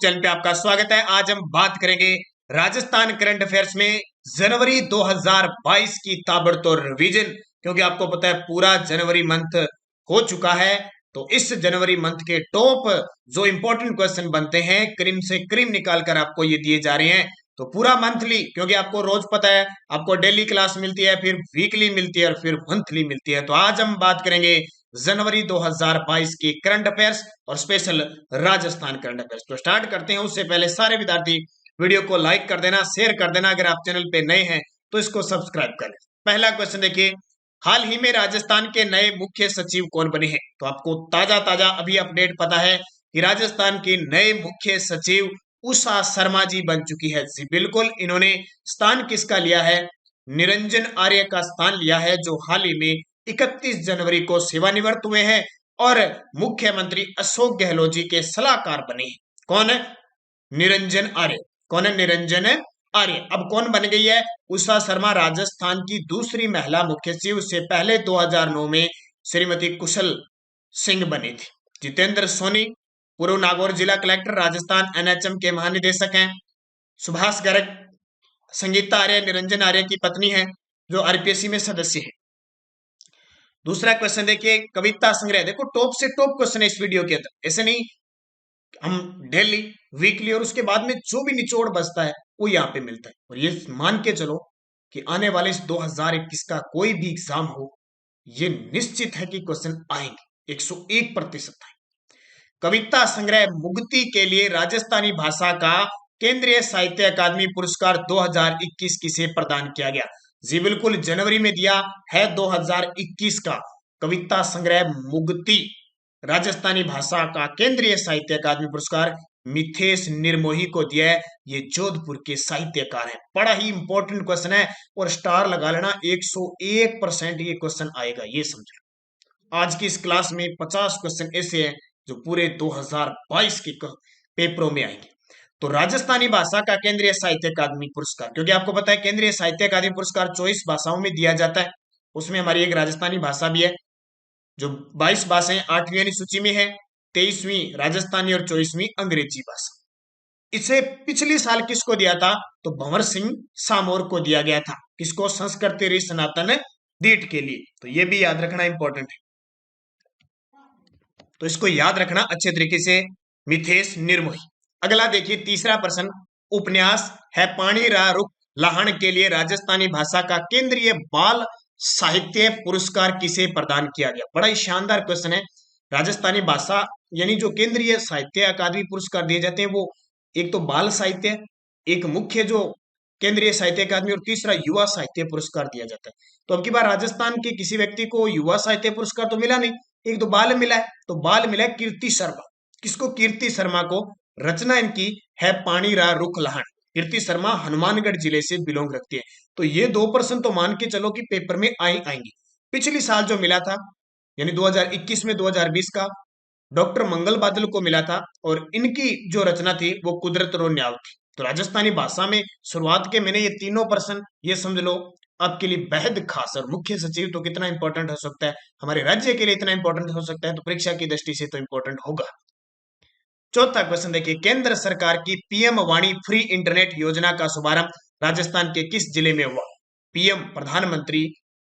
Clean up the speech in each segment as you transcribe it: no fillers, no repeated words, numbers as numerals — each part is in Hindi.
चैनल पे आपका स्वागत है। आज हम बात करेंगे राजस्थान करंट अफेयर्स में जनवरी 2022 की ताबड़तोड़ रिवीजन, क्योंकि आपको पता है पूरा जनवरी मंथ हो चुका है। तो इस जनवरी मंथ के टॉप जो इंपॉर्टेंट क्वेश्चन बनते हैं क्रीम से क्रीम निकाल कर आपको ये दिए जा रहे हैं। तो पूरा मंथली, क्योंकि आपको रोज पता है आपको डेली क्लास मिलती है, फिर वीकली मिलती है और फिर मंथली मिलती है। तो आज हम बात करेंगे जनवरी 2022 की करंट अफेयर्स और स्पेशल राजस्थान करंट अफेयर्स। तो स्टार्ट करते हैं। उससे पहले सारे विद्यार्थी वीडियो को लाइक कर देना, शेयर कर देना। अगर आप चैनल पे नए हैं तो इसको सब्सक्राइब कर लें। पहला क्वेश्चन देखिए, हाल ही में राजस्थान के नए मुख्य सचिव कौन बने हैं? तो आपको ताजा ताजा अभी अपडेट पता है कि राजस्थान के नए मुख्य सचिव उषा शर्मा जी बन चुकी है। जी बिल्कुल, इन्होंने स्थान किसका लिया है? निरंजन आर्य का स्थान लिया है, जो हाल ही में 31 जनवरी को सेवानिवृत्त हुए हैं और मुख्यमंत्री अशोक गहलोत जी के सलाहकार बने हैं। कौन है? निरंजन आर्य। कौन है? निरंजन आर्य। अब कौन बन गई है? उषा शर्मा राजस्थान की दूसरी महिला मुख्य सचिव। उससे पहले 2009 में श्रीमती कुशल सिंह बनी थी। जितेंद्र सोनी पूर्व नागौर जिला कलेक्टर, राजस्थान एनएचएम के महानिदेशक हैं। सुभाष गर्ग संगीता आर्य निरंजन आर्य की पत्नी है, जो आरपीएससी में सदस्य है। दूसरा क्वेश्चन देखिए, कविता संग्रह। देखो टॉप से टॉप क्वेश्चन है इस वीडियो के अंदर, ऐसे नहीं हम डेली वीकली और उसके बाद में जो भी निचोड़ बचता है वो यहाँ पे मिलता है। और ये मान के चलो कि आने वाले इस 2021 का कोई भी एग्जाम हो, ये निश्चित है कि क्वेश्चन आएंगे, 101% आएंगे। कविता संग्रह मुक्ति के लिए राजस्थानी भाषा का केंद्रीय साहित्य अकादमी पुरस्कार 2021 किसे प्रदान किया गया? जी बिल्कुल, जनवरी में दिया है 2021 का कविता संग्रह मुक्ति राजस्थानी भाषा का केंद्रीय साहित्य अकादमी पुरस्कार मिथेश निर्मोही को दिया है। ये जोधपुर के साहित्यकार हैं। बड़ा ही इंपॉर्टेंट क्वेश्चन है और स्टार लगा लेना, 101% ये क्वेश्चन आएगा, ये समझ। आज की इस क्लास में 50 क्वेश्चन ऐसे हैं जो पूरे 2022 के पेपरों में आएंगे। तो राजस्थानी भाषा का केंद्रीय साहित्य अकादमी पुरस्कार, क्योंकि आपको पता है केंद्रीय साहित्य अकादमी पुरस्कार 24 भाषाओं में दिया जाता है। उसमें हमारी एक राजस्थानी भाषा भी है, जो 22 भाषाएं 8वीं सूची में है, 23वीं राजस्थानी और 24वीं अंग्रेजी भाषा। इसे पिछले साल किसको दिया था? तो भंवर सिंह सामोर को दिया गया था। किसको? संस्कृति री सनातन दीट के लिए। तो ये भी याद रखना इंपॉर्टेंट है, तो इसको याद रखना अच्छे तरीके से, मिथेश निर्मोही। अगला देखिए, तीसरा प्रश्न, उपन्यास है पानी रा रुख लाहण के लिए राजस्थानी भाषा का केंद्रीय बाल साहित्य पुरस्कार किसे प्रदान किया गया? बड़ा ही शानदार क्वेश्चन है। राजस्थानी भाषा यानी जो केंद्रीय साहित्य अकादमी पुरस्कार दिए जाते हैं, वो एक तो बाल साहित्य, एक मुख्य जो केंद्रीय साहित्य अकादमी, और तीसरा युवा साहित्य पुरस्कार दिया जाता है। तो अब की बार राजस्थान के किसी व्यक्ति को युवा साहित्य पुरस्कार तो मिला नहीं, एक तो बाल मिला है। तो बाल मिला है कीर्ति शर्मा। किसको? कीर्ति शर्मा को। रचना इनकी है पानी रा रुख लाहण। कीर्ति शर्मा हनुमानगढ़ जिले से बिलोंग रखती है। तो ये 2% तो मान के चलो कि पेपर में आएंगी। पिछली साल जो मिला था यानी 2021 में 2020 का, डॉक्टर मंगल बादल को मिला था, और इनकी जो रचना थी वो कुदरत रो न्याव थी। तो राजस्थानी भाषा में शुरुआत के मैंने ये 3% ये समझ लो आपके लिए बेहद खास। और मुख्य सचिव तो कितना इंपॉर्टेंट हो सकता है, हमारे राज्य के लिए इतना इंपॉर्टेंट हो सकता है, तो परीक्षा की दृष्टि से तो इंपॉर्टेंट होगा। चौथा क्वेश्चन देखिए, केंद्र सरकार की पीएम वाणी फ्री इंटरनेट योजना का शुभारंभ राजस्थान के किस जिले में हुआ? पीएम प्रधानमंत्री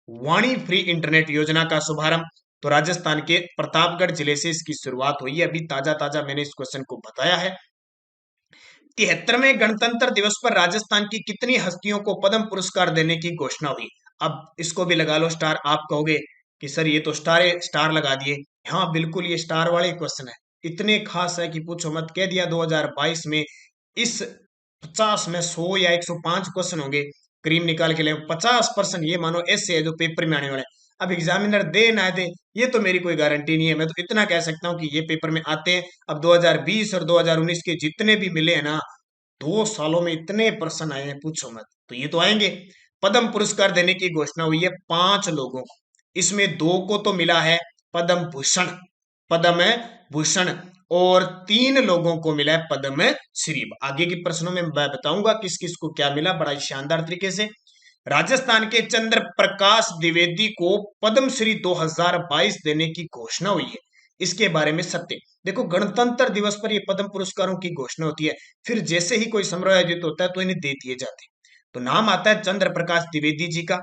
वाणी फ्री इंटरनेट योजना का शुभारंभ तो राजस्थान के प्रतापगढ़ जिले से इसकी शुरुआत हुई है। अभी ताजा ताजा मैंने इस क्वेश्चन को बताया है। 73वें गणतंत्र दिवस पर राजस्थान की कितनी हस्तियों को पद्म पुरस्कार देने की घोषणा हुई? अब इसको भी लगा लो स्टार। आप कहोगे कि सर ये तो स्टार लगा दिए। हाँ बिल्कुल, ये स्टार वाले क्वेश्चन है, इतने खास है कि पूछो मत। कह दिया 2022 में इस 50 में 100 या 105 क्वेश्चन होंगे, क्रीम निकाल के ले 50% ये मानो ऐसे है जो पेपर में आने वाले हैं। अब एग्जामिनर दे ना दे ये तो मेरी कोई गारंटी नहीं है। मैं तो इतना कह सकता हूँ कि ये पेपर में आते हैं। अब 2020 और 2019 के जितने भी मिले हैं ना, 2 सालों में इतने प्रश्न आए हैं पूछो मत, तो ये तो आएंगे। पद्म पुरस्कार देने की घोषणा हुई है 5 लोगों को, इसमें 2 को तो मिला है पद्म भूषण, पद्म भूषण, और 3 लोगों को मिला है पद्म श्री। आगे के प्रश्नों में मैं बताऊंगा किस किस को क्या मिला बड़ा शानदार तरीके से। राजस्थान के चंद्र प्रकाश द्विवेदी को पद्मश्री 2022 देने की घोषणा हुई है। इसके बारे में सत्य। देखो, गणतंत्र दिवस पर ये पद्म पुरस्कारों की घोषणा होती है, फिर जैसे ही कोई समारोह आयोजित होता है तो इन्हें दे दिए जाते हैं। तो नाम आता है चंद्र प्रकाश द्विवेदी जी का।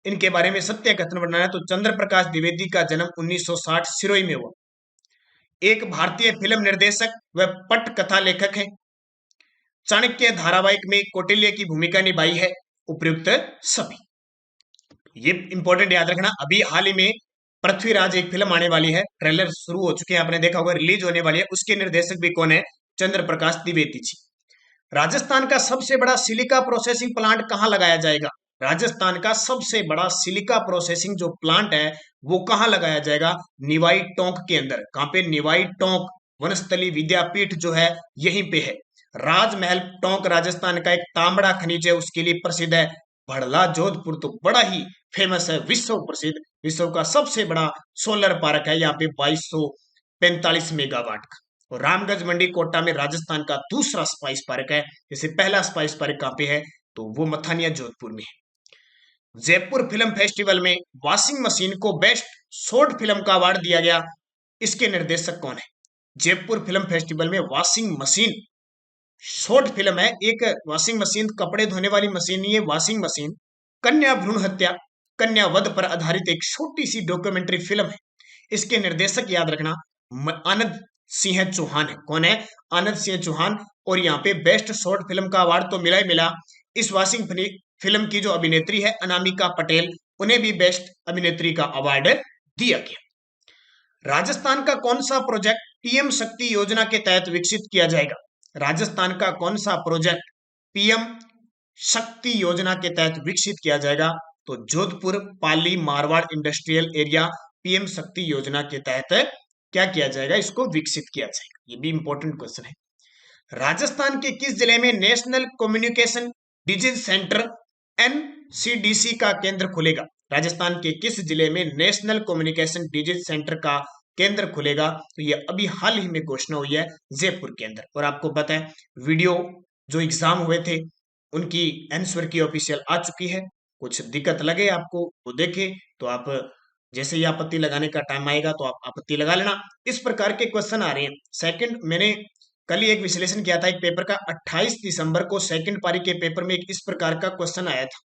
इनके बारे में सत्य कथन बनाना है तो चंद्र प्रकाश द्विवेदी का जन्म 1960 सिरोही में हुआ। एक भारतीय फिल्म निर्देशक व पटकथा लेखक हैं। चाणक्य धारावाहिक में कौटिल्य की भूमिका निभाई है। उपयुक्त सभी। ये इंपॉर्टेंट याद रखना। अभी हाल ही में पृथ्वीराज एक फिल्म आने वाली है, ट्रेलर शुरू हो चुके हैं, आपने देखा होगा, रिलीज होने वाली है। उसके निर्देशक भी कौन है? चंद्र प्रकाश द्विवेदी जी। राजस्थान का सबसे बड़ा सिलिका प्रोसेसिंग प्लांट कहां लगाया जाएगा? राजस्थान का सबसे बड़ा सिलिका प्रोसेसिंग जो प्लांट है वो कहां लगाया जाएगा? निवाई टोंक के अंदर। कहां पे? निवाई टोंक वनस्थली विद्यापीठ जो है यहीं पे है। राजमहल टोंक राजस्थान का एक तांबड़ा खनिज है, उसके लिए प्रसिद्ध है। भड़ला जोधपुर तो बड़ा ही फेमस है, विश्व प्रसिद्ध, विश्व का सबसे बड़ा सोलर पार्क है यहाँ पे 2245 मेगावाट का। और रामगंज मंडी कोटा में राजस्थान का दूसरा स्पाइस पार्क है। जैसे पहला स्पाइस पार्क कहाँ पे है? तो वो मथानिया जोधपुर में है। जयपुर फिल्म फेस्टिवल में वॉशिंग मशीन को बेस्ट शॉर्ट फिल्म का अवार्ड दिया गया। इसके निर्देशक कौन है? जयपुर फिल्म फेस्टिवल में वॉशिंग मशीन शॉर्ट फिल्म है, एक वॉशिंग मशीन, कपड़े धोने वाली मशीन नहीं है, वॉशिंग मशीन। कन्या भ्रूण हत्या, कन्या वध पर आधारित एक छोटी सी डॉक्यूमेंट्री फिल्म है। इसके निर्देशक याद रखना आनंद सिंह चौहान है। कौन है? आनंद सिंह चौहान। और यहाँ पे बेस्ट शॉर्ट फिल्म का अवार्ड तो मिला ही मिला। इस वॉशिंग फिल्म की जो अभिनेत्री है अनामिका पटेल, उन्हें भी बेस्ट अभिनेत्री का अवार्ड दिया गया। राजस्थान का कौन सा प्रोजेक्ट पीएम शक्ति योजना के तहत विकसित किया जाएगा? राजस्थान का कौन सा प्रोजेक्ट पीएम शक्ति योजना के तहत विकसित किया जाएगा? तो Jodhpur Pali Marwar industrial area PM शक्ति योजना के तहत क्या किया जाएगा? इसको विकसित किया जाएगा। ये भी इंपॉर्टेंट क्वेश्चन है। राजस्थान के किस जिले में national communication disease centre NCDC का केंद्र खुलेगा? राजस्थान के किस जिले में नेशनल कम्युनिकेशन डिजीज सेंटर का केंद्र खुलेगा? तो ये अभी हाल ही में घोषणा हुई है, जयपुर के अंदर। और आपको पता है वीडियो जो एग्जाम हुए थे उनकी आंसर की ऑफिशियल आ चुकी है। कुछ दिक्कत लगे आपको वो देखे तो आप जैसे ही आपत्ति लगाने का टाइम आएगा तो आप आपत्ति लगा लेना। इस प्रकार के क्वेश्चन आ रहे हैं। सेकंड, मैंने कल ही एक विश्लेषण किया था एक पेपर का। 28 दिसंबर को सेकंड पारी के पेपर में एक इस प्रकार का क्वेश्चन आया था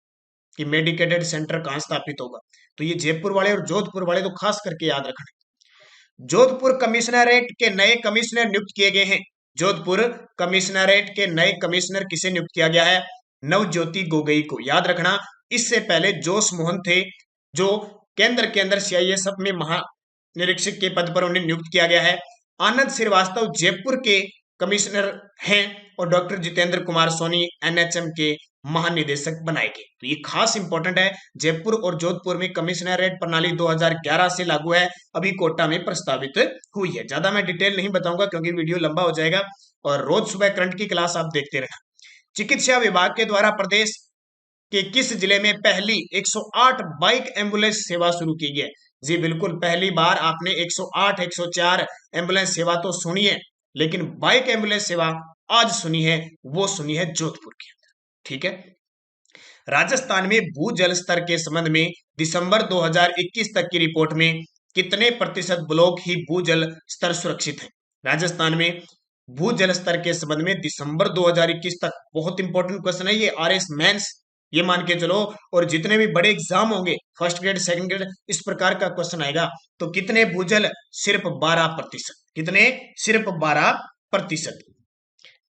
कि मेडिकेटेड सेंटर कहां स्थापित होगा। तो ये जयपुर वाले और जोधपुर वाले तो खास करके याद रखना। जोधपुर कमिश्नरेट के नए कमिश्नर नियुक्त किए गए हैं। जोधपुर कमिश्नरेट के नए कमिश्नर किसे नियुक्त किया गया है? नवज्योति गोगोई को। याद रखना, इससे पहले जोश मोहन थे जो केंद्र के अंदर सीआईएसएफ में महानिरीक्षक के पद पर उन्हें नियुक्त किया गया है। आनंद श्रीवास्तव जयपुर के कमिश्नर हैं और डॉक्टर जितेंद्र कुमार सोनी एनएचएम के महानिदेशक बनाए गए। तो ये खास इंपॉर्टेंट है। जयपुर और जोधपुर में कमिश्नरेट प्रणाली 2011 से लागू है, अभी कोटा में प्रस्तावित हुई है। ज्यादा मैं डिटेल नहीं बताऊंगा क्योंकि वीडियो लंबा हो जाएगा। और रोज सुबह करंट की क्लास आप देखते रहना। चिकित्सा विभाग के द्वारा प्रदेश के किस जिले में पहली 108 बाइक एम्बुलेंस सेवा शुरू की गई? जी बिल्कुल, पहली बार आपने 108 104 एम्बुलेंस सेवा तो सुनी है, लेकिन बाइक एम्बुलेंस सेवा आज सुनी है, वो सुनी है जोधपुर के अंदर। ठीक है। राजस्थान में भूजल स्तर के संबंध में दिसंबर 2021 तक की रिपोर्ट में कितने प्रतिशत ब्लॉक ही भूजल स्तर सुरक्षित है? राजस्थान में भूजल स्तर के संबंध में दिसंबर 2021 तक, बहुत इंपॉर्टेंट क्वेश्चन है ये, आरएस मेंस, ये मान के चलो। और जितने भी बड़े एग्जाम होंगे फर्स्ट ग्रेड सेकंड ग्रेड इस प्रकार का क्वेश्चन आएगा। तो कितने भूजल? सिर्फ 12%। कितने? सिर्फ 12%।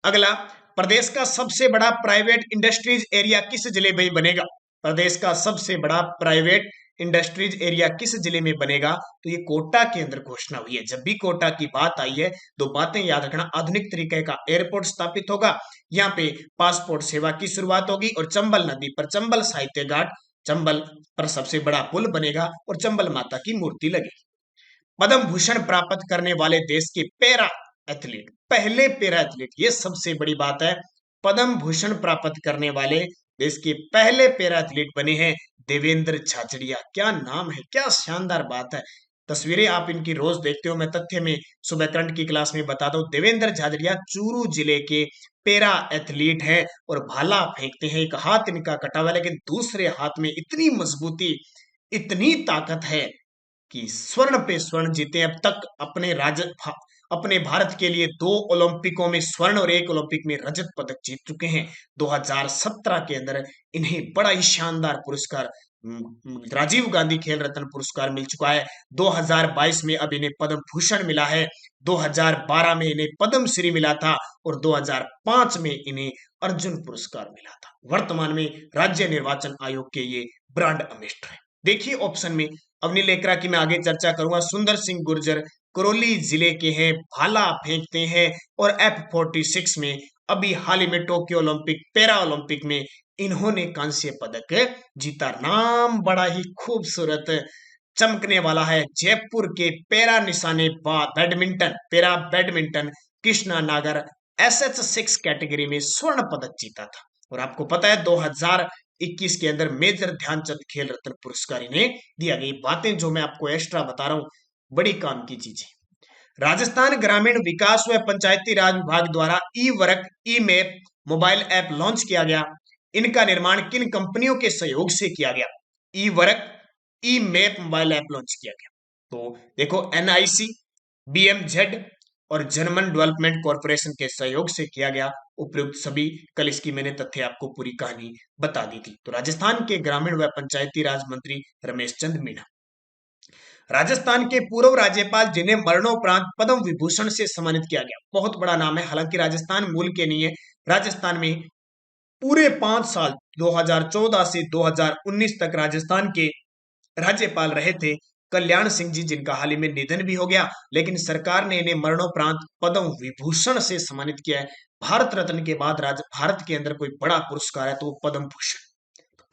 अगला, प्रदेश का सबसे बड़ा प्राइवेट इंडस्ट्रीज एरिया किस जिले में बनेगा? प्रदेश का सबसे बड़ा प्राइवेट इंडस्ट्रीज एरिया किस जिले में बनेगा? तो ये कोटा के अंदर घोषणा हुई है। जब भी कोटा की बात आई है दो बातें याद रखना। आधुनिक तरीके का एयरपोर्ट स्थापित होगा, यहाँ पे पासपोर्ट सेवा की शुरुआत होगी और चंबल नदी पर चंबल साहित्य घाट, चंबल पर सबसे बड़ा पुल बनेगा और चंबल माता की मूर्ति लगेगी। पद्म भूषण प्राप्त करने वाले देश के पैरा एथलीट, पहले पैरा एथलीट, ये सबसे बड़ी बात है। पद्म भूषण प्राप्त करने वाले देश के पहले पैरा एथलीट बने हैं देवेंद्र झाझड़िया। क्या नाम है, क्या शानदार बात है। तस्वीरें आप इनकी रोज देखते हो, मैं तथ्य में सुबह करंट की क्लास में बता दूं। देवेंद्र झाझड़िया चूरू जिले के पैरा एथलीट हैं और भाला फेंकते हैं। एक हाथ इनका कटा हुआ लेकिन दूसरे हाथ में इतनी मजबूती, इतनी ताकत है कि स्वर्ण पे स्वर्ण जीते। अब तक अपने भारत के लिए 2 ओलंपिकों में स्वर्ण और 1 ओलंपिक में रजत पदक जीत चुके हैं। 2017 के अंदर इन्हें बड़ा ही शानदार पुरस्कार राजीव गांधी खेल रत्न पुरस्कार मिल चुका है। 2022 में अब इन्हें पद्म भूषण मिला है। 2012 में इन्हें पद्म श्री मिला था और 2005 में इन्हें अर्जुन पुरस्कार मिला था। वर्तमान में राज्य निर्वाचन आयोग के ये ब्रांड एम्बेसडर है। देखिए ऑप्शन में अवनी लेकरा की मैं आगे चर्चा करूंगा। सुंदर सिंह गुर्जर करौली जिले के हैं, भाला फेंकते हैं और F46 में अभी हाल ही में टोक्यो ओलंपिक पैरा ओलंपिक में इन्होंने कांस्य पदक जीता। नाम बड़ा ही खूबसूरत चमकने वाला है। जयपुर के पैरा पैरा बैडमिंटन कृष्णा नागर SH6 कैटेगरी में स्वर्ण पदक जीता था। और आपको पता है 2021 के अंदर मेजर ध्यानचंद खेल रत्न पुरस्कार इन्हें दिया गया। बातें जो मैं आपको एक्स्ट्रा बता रहा हूं बड़ी काम की चीजें। राजस्थान ग्रामीण विकास व पंचायती राज विभाग द्वारा ई वर्क ई मैप मोबाइल ऐप लॉन्च किया गया। इनका निर्माण किन कंपनियों के सहयोग से किया गया? ई वर्क ई मैप मोबाइल ऐप लॉन्च किया गया तो देखो NIC, BMZ और जर्मन डेवलपमेंट कॉर्पोरेशन के सहयोग से किया गया। उपयुक्त सभी कल इसकी मैंने तथ्य आपको पूरी कहानी बता दी थी। तो राजस्थान के ग्रामीण व पंचायती राज मंत्री रमेश चंद मीणा। राजस्थान के पूर्व राज्यपाल जिन्हें मरणोपरांत पद्म विभूषण से सम्मानित किया गया। बहुत बड़ा नाम है, हालांकि राजस्थान मूल के नहीं है। राजस्थान में पूरे 5 साल 2014 से 2019 तक राजस्थान के राज्यपाल रहे थे कल्याण सिंह जी, जिनका हाल ही में निधन भी हो गया, लेकिन सरकार ने इन्हें मरणोपरांत पद्म विभूषण से सम्मानित किया है। भारत रत्न के बाद भारत के अंदर कोई बड़ा पुरस्कार है तो वो पद्म भूषण।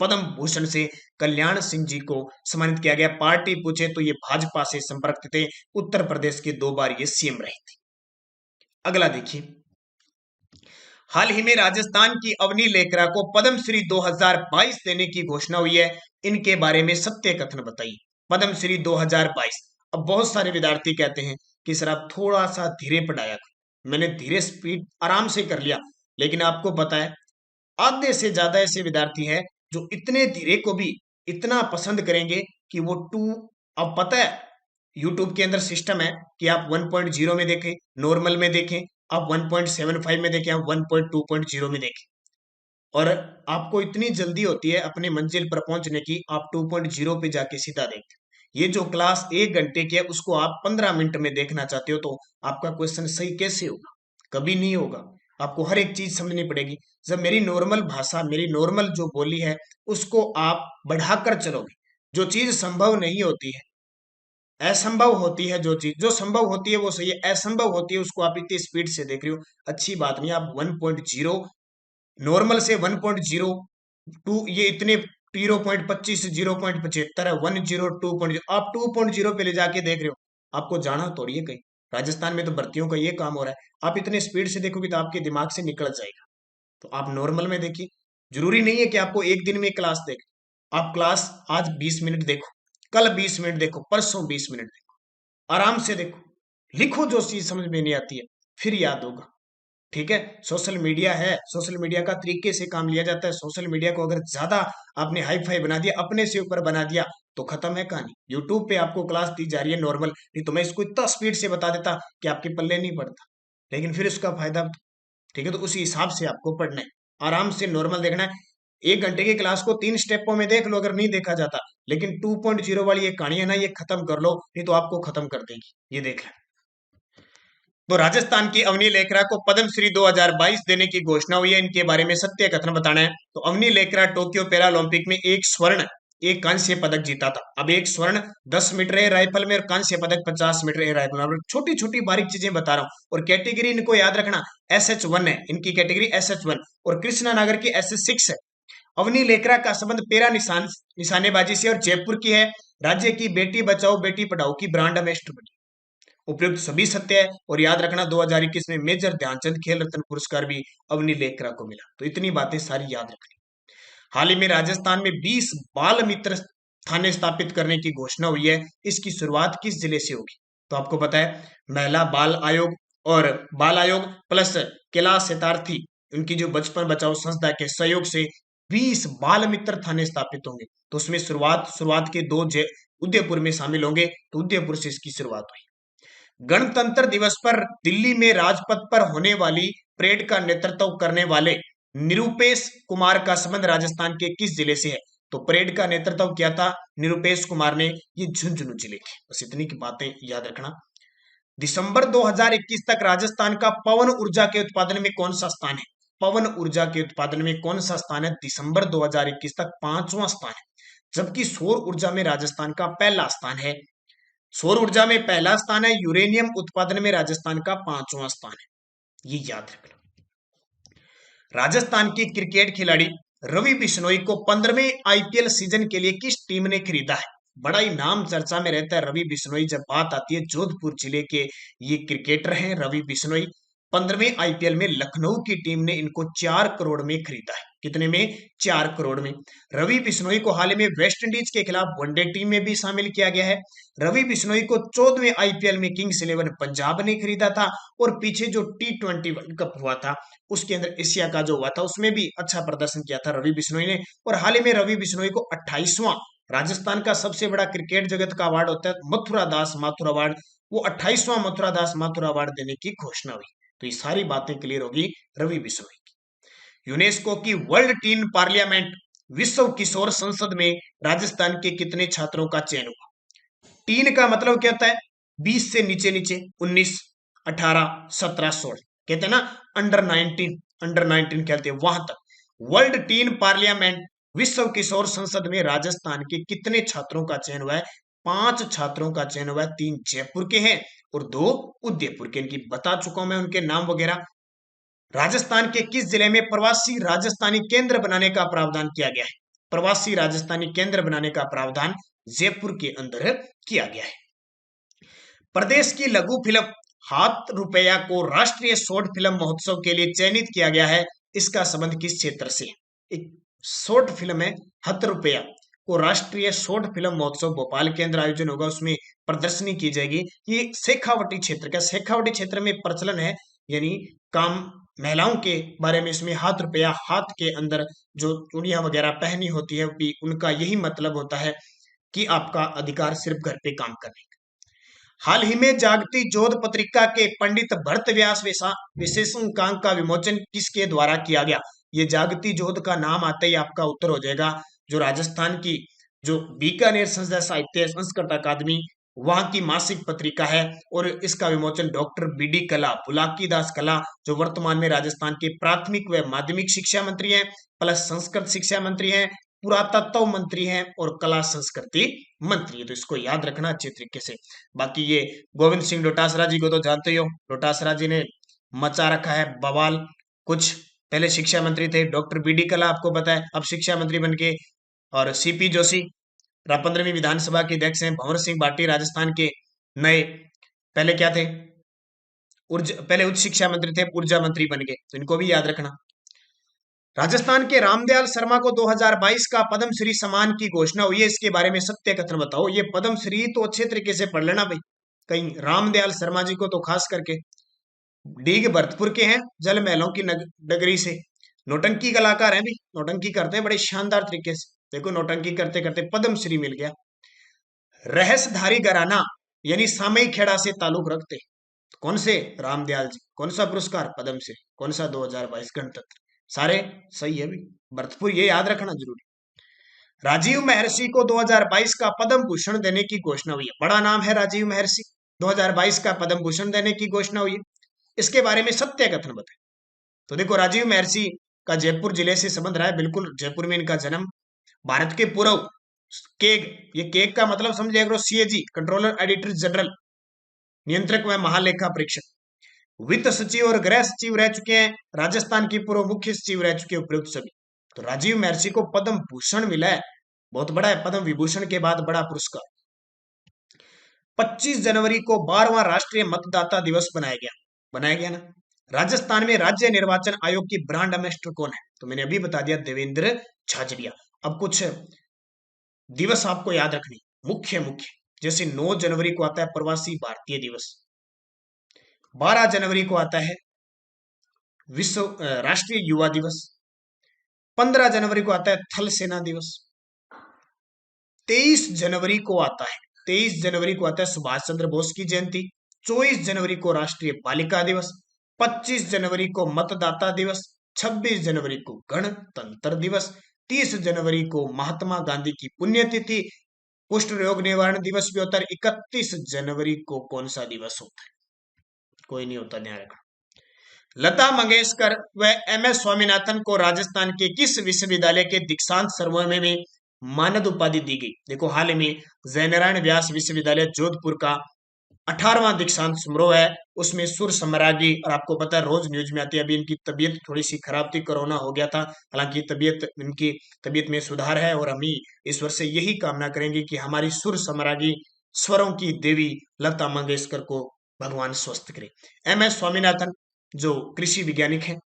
पद्म भूषण से कल्याण सिंह जी को सम्मानित किया गया। पार्टी पूछे तो ये भाजपा से संपर्क थे। उत्तर प्रदेश के 2 बार ये CM रहे थे। अगला देखिए, हाल ही में राजस्थान की अवनी लेकरा को पद्मश्री 2022 देने की घोषणा हुई है। इनके बारे में सत्य कथन बताइए। पद्मश्री 2022। अब बहुत सारे विद्यार्थी कहते हैं कि सर आप थोड़ा सा धीरे पढ़ाया। मैंने धीरे स्पीड आराम से कर लिया, लेकिन आपको पता है आधे से ज्यादा ऐसे विद्यार्थी हैं जो इतने धीरे को भी इतना पसंद करेंगे कि वो 2। अब पता है यूट्यूब के अंदर सिस्टम है कि आप 1.0 में देखें, नॉर्मल में देखें, आप 1.75 में देखें, आप 1.2.0 में देखें। और आपको इतनी जल्दी होती है अपनी मंजिल पर पहुंचने की, आप 2.0 पे जाके सीधा देखते हो। ये जो क्लास 1 घंटे की है उसको आप 15 मिनट में देखना चाहते हो तो आपका क्वेश्चन सही कैसे होगा? कभी नहीं होगा। आपको हर एक चीज समझनी पड़ेगी। जब मेरी नॉर्मल भाषा, मेरी नॉर्मल जो बोली है उसको आप बढ़ाकर चलोगे, जो चीज संभव नहीं होती है, असंभव होती है, जो चीज जो संभव होती है वो सही है, असंभव होती है उसको आप इतनी स्पीड से देख रहे हो, अच्छी बात नहीं। आप 1.0 नॉर्मल से 1.02 ये इतने 0.25 से 0.75 है, 102.0 आप 2.0 पे ले जाके देख रहे हो। आपको जाना थोड़ी है कहीं। राजस्थान में तो भर्तियों का ये काम हो रहा है। आप इतने स्पीड से देखोगे तो आपके दिमाग से निकल जाएगा। तो आप नॉर्मल में देखिए। जरूरी नहीं है कि आपको एक दिन में क्लास देख, आप क्लास आज 20 मिनट देखो, कल 20 मिनट देखो, परसों 20 मिनट देखो, आराम से देखो, लिखो जो चीज समझ में नहीं आती है, फिर याद होगा। ठीक है, सोशल मीडिया है, सोशल मीडिया का तरीके से काम लिया जाता है। सोशल मीडिया को अगर ज्यादा आपने हाई फाई बना दिया, अपने से ऊपर बना दिया तो खत्म है कहानी। यूट्यूब पे आपको क्लास दी जा रही है नॉर्मल, नहीं तो मैं इसको इतना स्पीड से बता देता कि आपके पल्ले नहीं पड़ता, लेकिन फिर उसका फायदा। ठीक है, तो उसी हिसाब से आपको पढ़ना है, आराम से नॉर्मल देखना है। 1 घंटे की क्लास को 3 स्टेपों में देख लो अगर नहीं देखा जाता, लेकिन 2.0 वाली ये कहानी है ना, ये खत्म कर लो, नहीं तो आपको खत्म कर देगी। ये देख लें। तो राजस्थान की अवनी लेकरा को पद्मश्री 2022 देने की घोषणा हुई है। इनके बारे में सत्य कथन बताना है। तो अवनी लेकरा टोक्यो पैरा ओलंपिक में 1 स्वर्ण 1 कांस्य पदक जीता था। अब 1 स्वर्ण 10 मीटर एयर राइफल में और कांस्य पदक 50 मीटर एयर राइफल में। छोटी छोटी बारीक चीजें बता रहा हूं। और कैटेगरी इनको याद रखना, SH1 है इनकी कैटेगरी, SH1। और कृष्णा नागर की SH6 है। अवनी लेकरा का संबंध पैरा निशानेबाजी से और जयपुर की है। राज्य की बेटी बचाओ बेटी पढ़ाओ की ब्रांड एम्बेसडर बनी। उपयुक्त सभी सत्य है। और याद रखना 2021 में मेजर ध्यानचंद खेल रत्न पुरस्कार भी अवनी लेकरा को मिला। तो इतनी बातें सारी याद रखनी। हाल ही में राजस्थान में 20 बाल मित्र थाने स्थापित करने की घोषणा हुई है। इसकी शुरुआत किस जिले से होगी? तो आपको पता है महिला बाल आयोग और बाल आयोग प्लस कैलाश शतार्थी, उनकी जो बचपन बचाओ संस्था के सहयोग से 20 बाल मित्र थाने स्थापित होंगे। तो उसमें शुरुआत के उदयपुर में शामिल होंगे, तो उदयपुर से इसकी शुरुआत हुई। गणतंत्र दिवस पर दिल्ली में राजपथ पर होने वाली परेड का नेतृत्व करने वाले निरुपेश कुमार का संबंध राजस्थान के किस जिले से है? तो परेड का नेतृत्व किया था निरुपेश कुमार ने, ये झुंझुनू जिले के। बस इतनी की बातें याद रखना। दिसंबर 2021 तक राजस्थान का पवन ऊर्जा के उत्पादन में कौन सा स्थान है? पवन ऊर्जा के उत्पादन में कौन सा स्थान है? दिसंबर 2021 तक 5वां स्थान है, जबकि सौर ऊर्जा में राजस्थान का पहला स्थान है। सौर ऊर्जा में पहला स्थान है, यूरेनियम उत्पादन में राजस्थान का 5वां स्थान है, ये याद रखना। राजस्थान के क्रिकेट खिलाड़ी रवि बिश्नोई को 15वें आईपीएल सीजन के लिए किस टीम ने खरीदा है? बड़ा ही नाम चर्चा में रहता है रवि बिश्नोई जब बात आती है। जोधपुर जिले के ये क्रिकेटर हैं रवि बिश्नोई। 15वें आईपीएल में लखनऊ की टीम ने इनको 4 करोड़ में खरीदा है। कितने में? 4 करोड़ में। रवि बिश्नोई को हाल ही में वेस्टइंडीज के खिलाफ वनडे टीम में भी शामिल किया गया है। रवि बिश्नोई को 14वें आईपीएल में किंग्स 11 पंजाब ने खरीदा था, और पीछे जो T20 वर्ल्ड कप हुआ था उसके अंदर एशिया का जो हुआ था उसमें भी अच्छा प्रदर्शन किया था रवि बिश्नोई ने। और हाल ही में रवि बिश्नोई को 28वां राजस्थान का सबसे बड़ा क्रिकेट जगत का अवार्ड होता है मथुरा दास माथुर अवार्ड, वो 28वां मथुरा दास माथुर अवार्ड देने की घोषणा हुई। तो ये सारी बातें क्लियर होगी रवि बिश्नोई की। यूनेस्को की वर्ल्ड टीन पार्लियामेंट विश्व किशोर संसद में राजस्थान के कितने छात्रों का चयन हुआ? टीन का मतलब क्या होता है? 20 से नीचे नीचे, 19, 18, 17, 16, कहते हैं ना अंडर 19 कहते हैं, वहां तक। वर्ल्ड टीन पार्लियामेंट विश्व किशोर संसद में राजस्थान के कितने छात्रों का चयन हुआ है? 5 छात्रों का चयन हुआ है। 3 जयपुर के हैं और 2 उदयपुर के। इनकी बता चुका हूं मैं उनके नाम वगैरह। राजस्थान के किस जिले में प्रवासी राजस्थानी केंद्र बनाने का प्रावधान किया गया है? प्रवासी राजस्थानी केंद्र बनाने का प्रावधान जयपुर के अंदर किया गया है। प्रदेश की लघु फिल्म हाथ रुपया को राष्ट्रीय शॉर्ट फिल्म महोत्सव के लिए चयनित किया गया है, इसका संबंध किस क्षेत्र से? एक शॉर्ट फिल्म है हाथ रुपया को राष्ट्रीय शॉर्ट फिल्म महोत्सव भोपाल के अंदर आयोजन होगा, उसमें प्रदर्शनी की जाएगी। ये शेखावटी क्षेत्र का, शेखावटी क्षेत्र में प्रचलन है, यानी काम महिलाओं के बारे में इसमें हाथ रुपया, हाथ के अंदर जो चूड़ियां वगैरह पहनी होती है भी उनका यही मतलब होता है कि आपका अधिकार सिर्फ घर पे काम करने का। हाल ही में जागती जोध पत्रिका के पंडित भरत व्यास विशेषांक का विमोचन किसके द्वारा किया गया? ये जागती जोध का नाम आते ही आपका उत्तर हो जाएगा। जो राजस्थान की जो बीकानेर संस्था साहित्य संस्कृत अकादमी वहां की मासिक पत्रिका है, और इसका विमोचन डॉक्टर बीडी कला, बुलाकी दास कला, जो वर्तमान में राजस्थान के प्राथमिक व माध्यमिक शिक्षा मंत्री हैं, प्लस संस्कृत शिक्षा मंत्री हैं, पुरातत्व मंत्री हैं और कला संस्कृति मंत्री है। तो इसको याद रखना अच्छे तरीके से। बाकी ये गोविंद सिंह डोटासरा जी को तो जानते ही हो, डोटासरा जी ने मचा रखा है बवाल। कुछ पहले शिक्षा मंत्री थे, डॉक्टर बीडी कला आपको पता है अब शिक्षा मंत्री बन के, और सीपी जोशी 15वीं विधानसभा के अध्यक्ष हैं, भंवर सिंह भाटी राजस्थान के नए पहले क्या थे, पहले उच्च शिक्षा मंत्री थे, ऊर्जा मंत्री बन गए, तो इनको भी याद रखना। राजस्थान के रामदयाल शर्मा को 2022 का पद्मश्री सम्मान की घोषणा हुई है, इसके बारे में सत्य कथन बताओ। ये पद्मश्री तो अच्छे तरीके से पढ़ लेना भाई, कहीं रामदयाल शर्मा जी को तो खास करके डीग भरतपुर के हैं, जल महलों की नगरी से, नौटंकी कलाकार हैं भी, नौटंकी करते हैं बड़े शानदार तरीके से। देखो नौटंकी करते करते पद्मश्री मिल गया। रहस्यधारी घराना यानी सामयिक खेड़ा से ताल्लुक रखते, कौन से? रामदयाल जी। कौन सा पुरस्कार? पद्मश्री। कौन सा? 2022 गणतंत्र। सारे सही है भी, भरतपुर ये याद रखना जरूरी। राजीव महर्षि को 2022 का पद्म भूषण देने की घोषणा हुई है। बड़ा नाम है राजीव महर्षि, 2022 का पद्म भूषण देने की घोषणा हुई है, इसके बारे में सत्य कथन बताए। तो देखो राजीव महर्षि का जयपुर जिले से संबंध रहा है, बिल्कुल जयपुर में इनका जन्म। भारत के पूर्व केग, ये केग का मतलब समझ करो सीएजी, कंट्रोलर एडिटर जनरल, नियंत्रक व महालेखा परीक्षक, वित्त सचिव और गृह सचिव रह चुके हैं, राजस्थान की पूर्व मुख्य सचिव रह चुके उपयुक्त सभी। तो राजीव महर्षि को पद्म भूषण मिला है, बहुत बड़ा है, पद्म विभूषण के बाद बड़ा पुरस्कार। 25 जनवरी को 12वां राष्ट्रीय मतदाता दिवस बनाया गया ना। राजस्थान में राज्य निर्वाचन आयोग की ब्रांड एम्बेसडर कौन है? तो मैंने अभी बता दिया, देवेंद्र झाझड़िया। अब कुछ दिवस आपको याद रखनी मुख्य, जैसे 9 जनवरी को आता है प्रवासी भारतीय दिवस, 12 जनवरी को आता है विश्व राष्ट्रीय युवा दिवस, 15 जनवरी को आता है थल सेना दिवस, 23 जनवरी को आता है, 23 जनवरी को आता है सुभाष चंद्र बोस की जयंती। 24 जनवरी को राष्ट्रीय बालिका दिवस। 25 जनवरी को मतदाता दिवस। 26 जनवरी को गणतंत्र दिवस। 30 जनवरी को महात्मा गांधी की पुण्यतिथि, कुष्ठ रोग निवारण दिवस भी होता है। 31 जनवरी को कौन सा दिवस होता है? कोई नहीं होता, ध्यान रखना। लता मंगेशकर व MS स्वामीनाथन को राजस्थान के किस विश्वविद्यालय के दीक्षांत समारोह में मानद उपाधि दी गई? देखो, हाल ही में जयनारायण व्यास विश्वविद्यालय जोधपुर का 18वां दीक्षांत समारोह है, उसमें सुर सम्राज्ञी, और आपको पता है रोज न्यूज में आती है, अभी इनकी तबीयत थोड़ी सी खराब थी, कोरोना हो गया था, हालांकि इनकी तबीयत में सुधार है, और हम ईश्वर से यही कामना करेंगे कि हमारी सुर सम्राज्ञी, स्वरों की देवी लता मंगेशकर को भगवान स्वस्थ करे। MS स्वामीनाथन जो कृषि वैज्ञानिक हैं।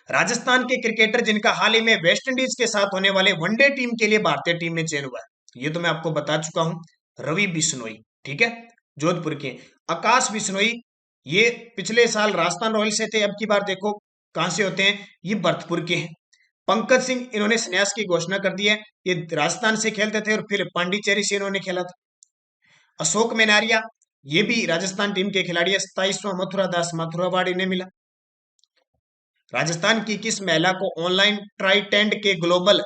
राजस्थान के क्रिकेटर जिनका हाल ही में वेस्ट इंडीज के साथ होने वाले वनडे टीम के लिए भारतीय टीम में चयन हुआ है, ये तो मैं आपको बता चुका हूं, रवि बिश्नोई, ठीक है, जोधपुर के। आकाश बिश्नोई, ये पिछले साल राजस्थान रॉयल्स से थे, अब की बार देखो कहां से होते हैं, ये भरतपुर के हैं। पंकज सिंह, इन्होंने संन्यास की घोषणा कर दी है, ये राजस्थान से खेलते थे और फिर पांडिचेरी से इन्होंने खेला था। अशोक मेनारिया, ये भी राजस्थान टीम के खिलाड़ी है, 27वां मथुरा दास मथुरा अवार्ड इन्हें मिला। राजस्थान की किस महिला को ऑनलाइन ट्राइटेंड के ग्लोबल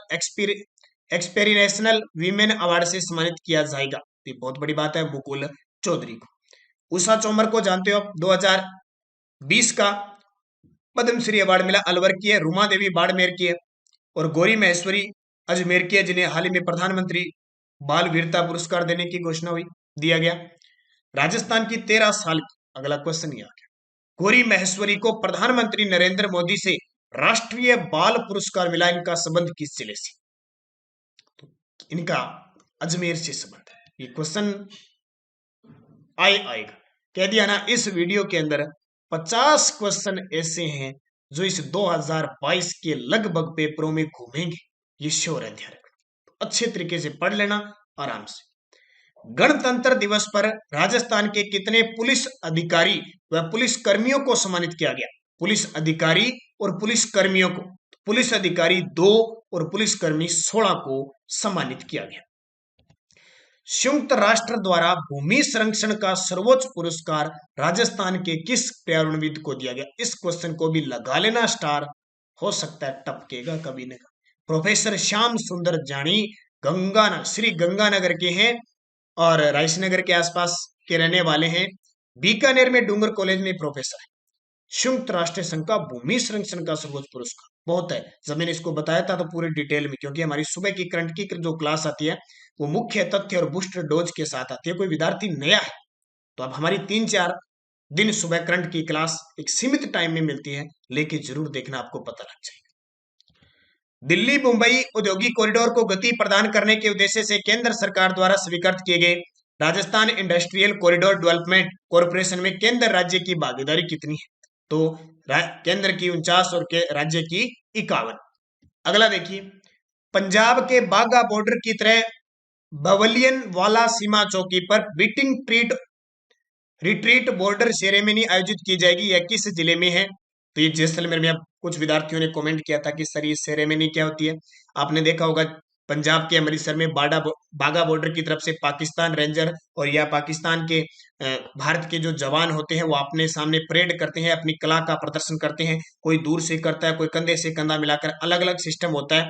एक्सपेरिनेशनल वीमेन अवार्ड से सम्मानित किया जाएगा? ये बहुत बड़ी बात है, मुकुल चौधरी को। उषा चोमर को जानते हो, 2020 का पद्मश्री अवार्ड मिला, अलवर की है। रुमा देवी बाड़मेर की है, और गौरी महेश्वरी अजमेर की है, जिन्हें हाल ही में प्रधानमंत्री बाल वीरता पुरस्कार देने की घोषणा हुई, दिया गया। राजस्थान की 13 साल की, अगला क्वेश्चन ही आ गया, गौरी महेश्वरी को प्रधानमंत्री नरेंद्र मोदी से राष्ट्रीय बाल पुरस्कार मिला, इनका संबंध किस जिले से? तो इनका अजमेर से संबंध है। ये क्वेश्चन आएगा, कह दिया ना, इस वीडियो के अंदर 50 क्वेश्चन ऐसे हैं जो इस 2022 के लगभग पेपरों में घूमेंगे, ये श्योर है, ध्यान रखना, अच्छे तरीके से पढ़ लेना आराम से। गणतंत्र दिवस पर राजस्थान के कितने पुलिस अधिकारी व पुलिस कर्मियों को सम्मानित किया गया? पुलिस अधिकारी और पुलिस कर्मियों को, पुलिस अधिकारी 2 और पुलिस कर्मी 16 को सम्मानित किया गया। संयुक्त राष्ट्र द्वारा भूमि संरक्षण का सर्वोच्च पुरस्कार राजस्थान के किस पर्यावरणविद को दिया गया? इस क्वेश्चन को भी लगा लेना स्टार, हो सकता है टपकेगा कभी न। प्रोफेसर श्याम सुंदर जानी श्री गंगानगर के हैं और रायसीनगर के आसपास के रहने वाले हैं। बीकानेर में डूंगर कॉलेज में प्रोफेसर है। संयुक्त राष्ट्र संघ का भूमि संरक्षण का सर्वोच्च पुरस्कार बहुत है, जब मैंने इसको बताया था तो पूरे डिटेल में, क्योंकि हमारी सुबह की करंट की जो क्लास आती है वो मुख्य तथ्य और बूस्टर डोज के साथ आती है। कोई विद्यार्थी नया है तो अब हमारी 3-4 दिन सुबह करंट की क्लास एक सीमित टाइम में मिलती है, लेकिन जरूर देखना, आपको पता लग जाएगा। दिल्ली मुंबई औद्योगिक कॉरिडोर को गति प्रदान करने के उद्देश्य से केंद्र सरकार द्वारा स्वीकृत किए गए Rajasthan industrial corridor development corporation में केंद्र राज्य की भागीदारी कितनी है? तो केंद्र की 49 और राज्य की 51। अगला देखिए, पंजाब के बाघा बॉर्डर की तरह बवलियन वाला सीमा चौकी पर बीटिंग रिट्रीट बॉर्डर सेरेमनी आयोजित की जाएगी, यह किस जिले में है? तो ये जैसलमेर में। अब कुछ विद्यार्थियों ने कमेंट किया था कि सर ये सेरेमनी क्या होती है? आपने देखा होगा पंजाब के अमृतसर में बाघा बॉर्डर की तरफ से पाकिस्तान रेंजर और या पाकिस्तान के भारत के जो जवान होते हैं वो अपने सामने परेड करते हैं, अपनी कला का प्रदर्शन करते हैं। कोई दूर से करता है, कोई कंधे से कंधा मिलाकर, अलग अलग सिस्टम होता है।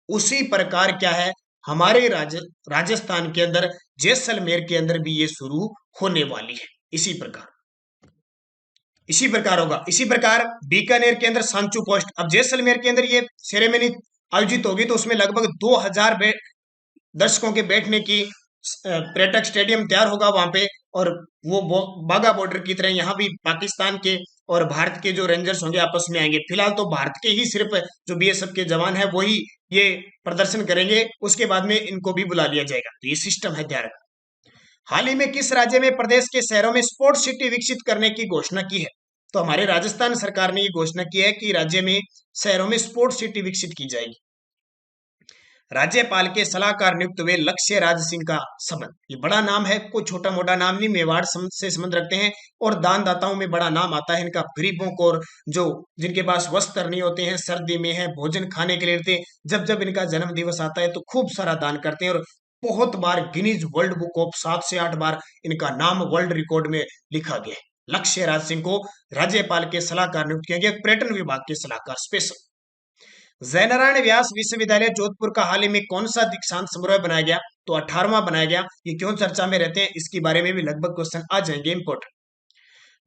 उसी प्रकार क्या है, हमारे राजस्थान के अंदर जैसलमेर के अंदर भी ये शुरू होने वाली है। इसी प्रकार होगा। इसी प्रकार बीकानेर के अंदर सांचू पोस्ट, अब जैसलमेर के अंदर ये सेरेमनी आयोजित होगी तो उसमें लगभग 2000 दर्शकों के बैठने की पर्यटक स्टेडियम तैयार होगा वहां पे, और वो बाघा बॉर्डर की तरह यहाँ भी पाकिस्तान के और भारत के जो रेंजर्स होंगे आपस में आएंगे। फिलहाल तो भारत के ही सिर्फ जो BSF के जवान है वही ये प्रदर्शन करेंगे, उसके बाद में इनको भी बुला लिया जाएगा। तो ये सिस्टम है, ध्यान रखना। हाल ही में किस राज्य में प्रदेश के शहरों में स्पोर्ट्स सिटी विकसित करने की घोषणा की है? तो हमारे राजस्थान सरकार ने ये घोषणा की है कि राज्य में शहरों में स्पोर्ट्स सिटी विकसित की जाएगी। राज्यपाल के सलाहकार नियुक्त हुए लक्ष्य राज सिंह का संबंध, ये बड़ा नाम है, कोई छोटा मोटा नाम नहीं, मेवाड़ से संबंध रखते हैं और दानदाताओं में बड़ा नाम आता है इनका। गरीबों को और जो जिनके पास वस्त्र नहीं होते हैं, सर्दी में है, भोजन खाने के लिए रहते हैं, जब जब इनका जन्म दिवस आता है तो खूब सारा दान करते हैं और बहुत बार गिनीज वर्ल्ड बुक ऑफ 7 से 8 बार इनका नाम वर्ल्ड रिकॉर्ड में लिखा गया है। लक्ष्य राज सिंह को राज्यपाल के सलाहकार नियुक्त किया गया, पर्यटन विभाग के सलाहकार स्पेशल। जयनारायण व्यास विश्वविद्यालय जोधपुर का हाल ही में कौन सा दीक्षांत समारोह बनाया गया? तो 18वां बनाया गया। ये क्यों चर्चा में रहते हैं, इसके बारे में भी लगभग क्वेश्चन आ जाएंगे इंपोर्टेंट।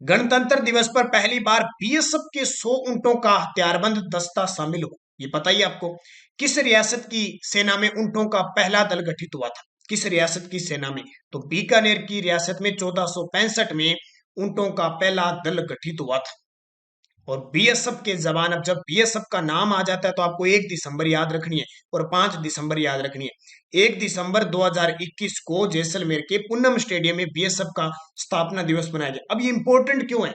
गणतंत्र दिवस पर पहली बार बीएसएफ के 100 ऊंटों का हथियारबंद दस्ता शामिल हो, ये पता ही आपको। किस रियासत की सेना में ऊंटों का पहला दल गठित हुआ था? किस रियासत की सेना में? तो बीकानेर की रियासत में 1465 में ऊंटों का पहला दल गठित हुआ था। और बीएसएफ के जवान, अब जब बीएसएफ का नाम आ जाता है तो आपको 1 दिसंबर याद रखनी है और 5 दिसंबर याद रखनी है। 1 दिसंबर 2021 को जैसलमेर के पूनम स्टेडियम में बीएसएफ का स्थापना दिवस मनाया गया। अब ये इंपॉर्टेंट क्यों है,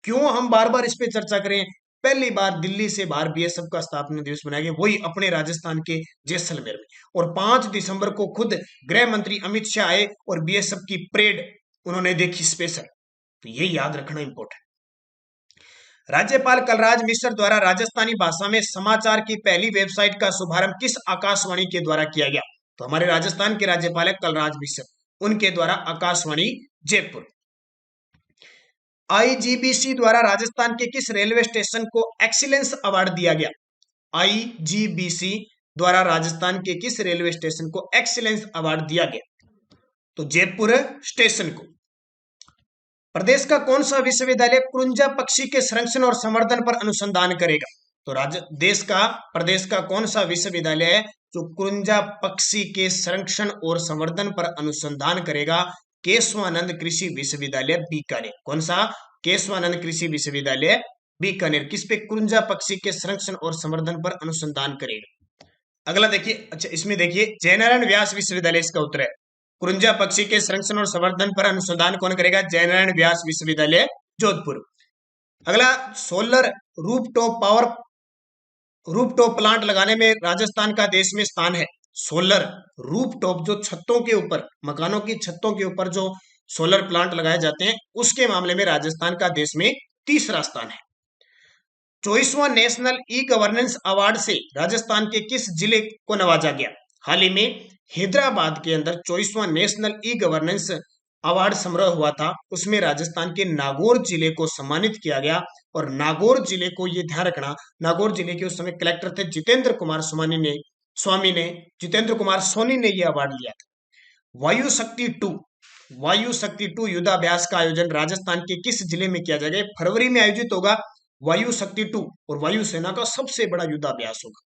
क्यों हम बार बार इस पे चर्चा करें? पहली बार दिल्ली से बाहर बीएसएफ का स्थापना दिवस मनाया गया, वही अपने राजस्थान के जैसलमेर में। और 5 दिसंबर को खुद गृह मंत्री अमित शाह आए और बीएसएफ की परेड उन्होंने देखी स्पेशल। तो ये याद रखना इंपॉर्टेंट। राज्यपाल कलराज मिश्र द्वारा राजस्थानी भाषा में समाचार की पहली वेबसाइट का शुभारंभ किस आकाशवाणी के द्वारा किया गया? तो हमारे राजस्थान के राज्यपाल है कलराज मिश्र, उनके द्वारा आकाशवाणी जयपुर। आईजीबीसी द्वारा राजस्थान के किस रेलवे स्टेशन को एक्सीलेंस अवार्ड दिया गया? आईजीबीसी द्वारा राजस्थान के किस रेलवे स्टेशन को एक्सीलेंस अवार्ड दिया गया? तो जयपुर स्टेशन को। प्रदेश का कौन सा विश्वविद्यालय कुंजा पक्षी के संरक्षण और संवर्धन पर अनुसंधान करेगा? तो प्रदेश का कौन सा विश्वविद्यालय है जो कुंजा पक्षी के संरक्षण और संवर्धन पर अनुसंधान करेगा? केशवानंद कृषि विश्वविद्यालय बीकानेर। कौन सा? केशवानंद कृषि विश्वविद्यालय बीकानेर। किस पे? कुंजा पक्षी के संरक्षण और संवर्धन पर अनुसंधान करेगा। अगला देखिए, अच्छा इसमें देखिए जयनारायण व्यास विश्वविद्यालय, इसका उत्तर है कुंजा पक्षी के संरक्षण और संवर्धन पर अनुसंधान कौन करेगा? जयनारायण व्यास विश्वविद्यालय जोधपुर। अगला, सोलर रूफटॉप प्लांट लगाने में राजस्थान का देश में स्थान है। सोलर रूफटॉप, जो छतों के ऊपर, मकानों की छतों के ऊपर जो सोलर प्लांट लगाए जाते हैं, उसके मामले में राजस्थान का देश में तीसरा स्थान है। 24वां नेशनल ई गवर्नेंस अवार्ड से राजस्थान के किस जिले को नवाजा गया? हाल ही में हैदराबाद के अंदर 24वां नेशनल ई गवर्नेंस अवार्ड समारोह हुआ था, उसमें राजस्थान के नागौर जिले को सम्मानित किया गया। और नागौर जिले को, ये ध्यान रखना, नागौर जिले के उस समय कलेक्टर थे जितेंद्र कुमार सोनी ने यह अवार्ड लिया था। वायु शक्ति 2 युद्धाभ्यास का आयोजन राजस्थान के किस जिले में किया जाएगा? फरवरी में आयोजित होगा वायु शक्ति 2, और वायुसेना का सबसे बड़ा युद्धाभ्यास होगा।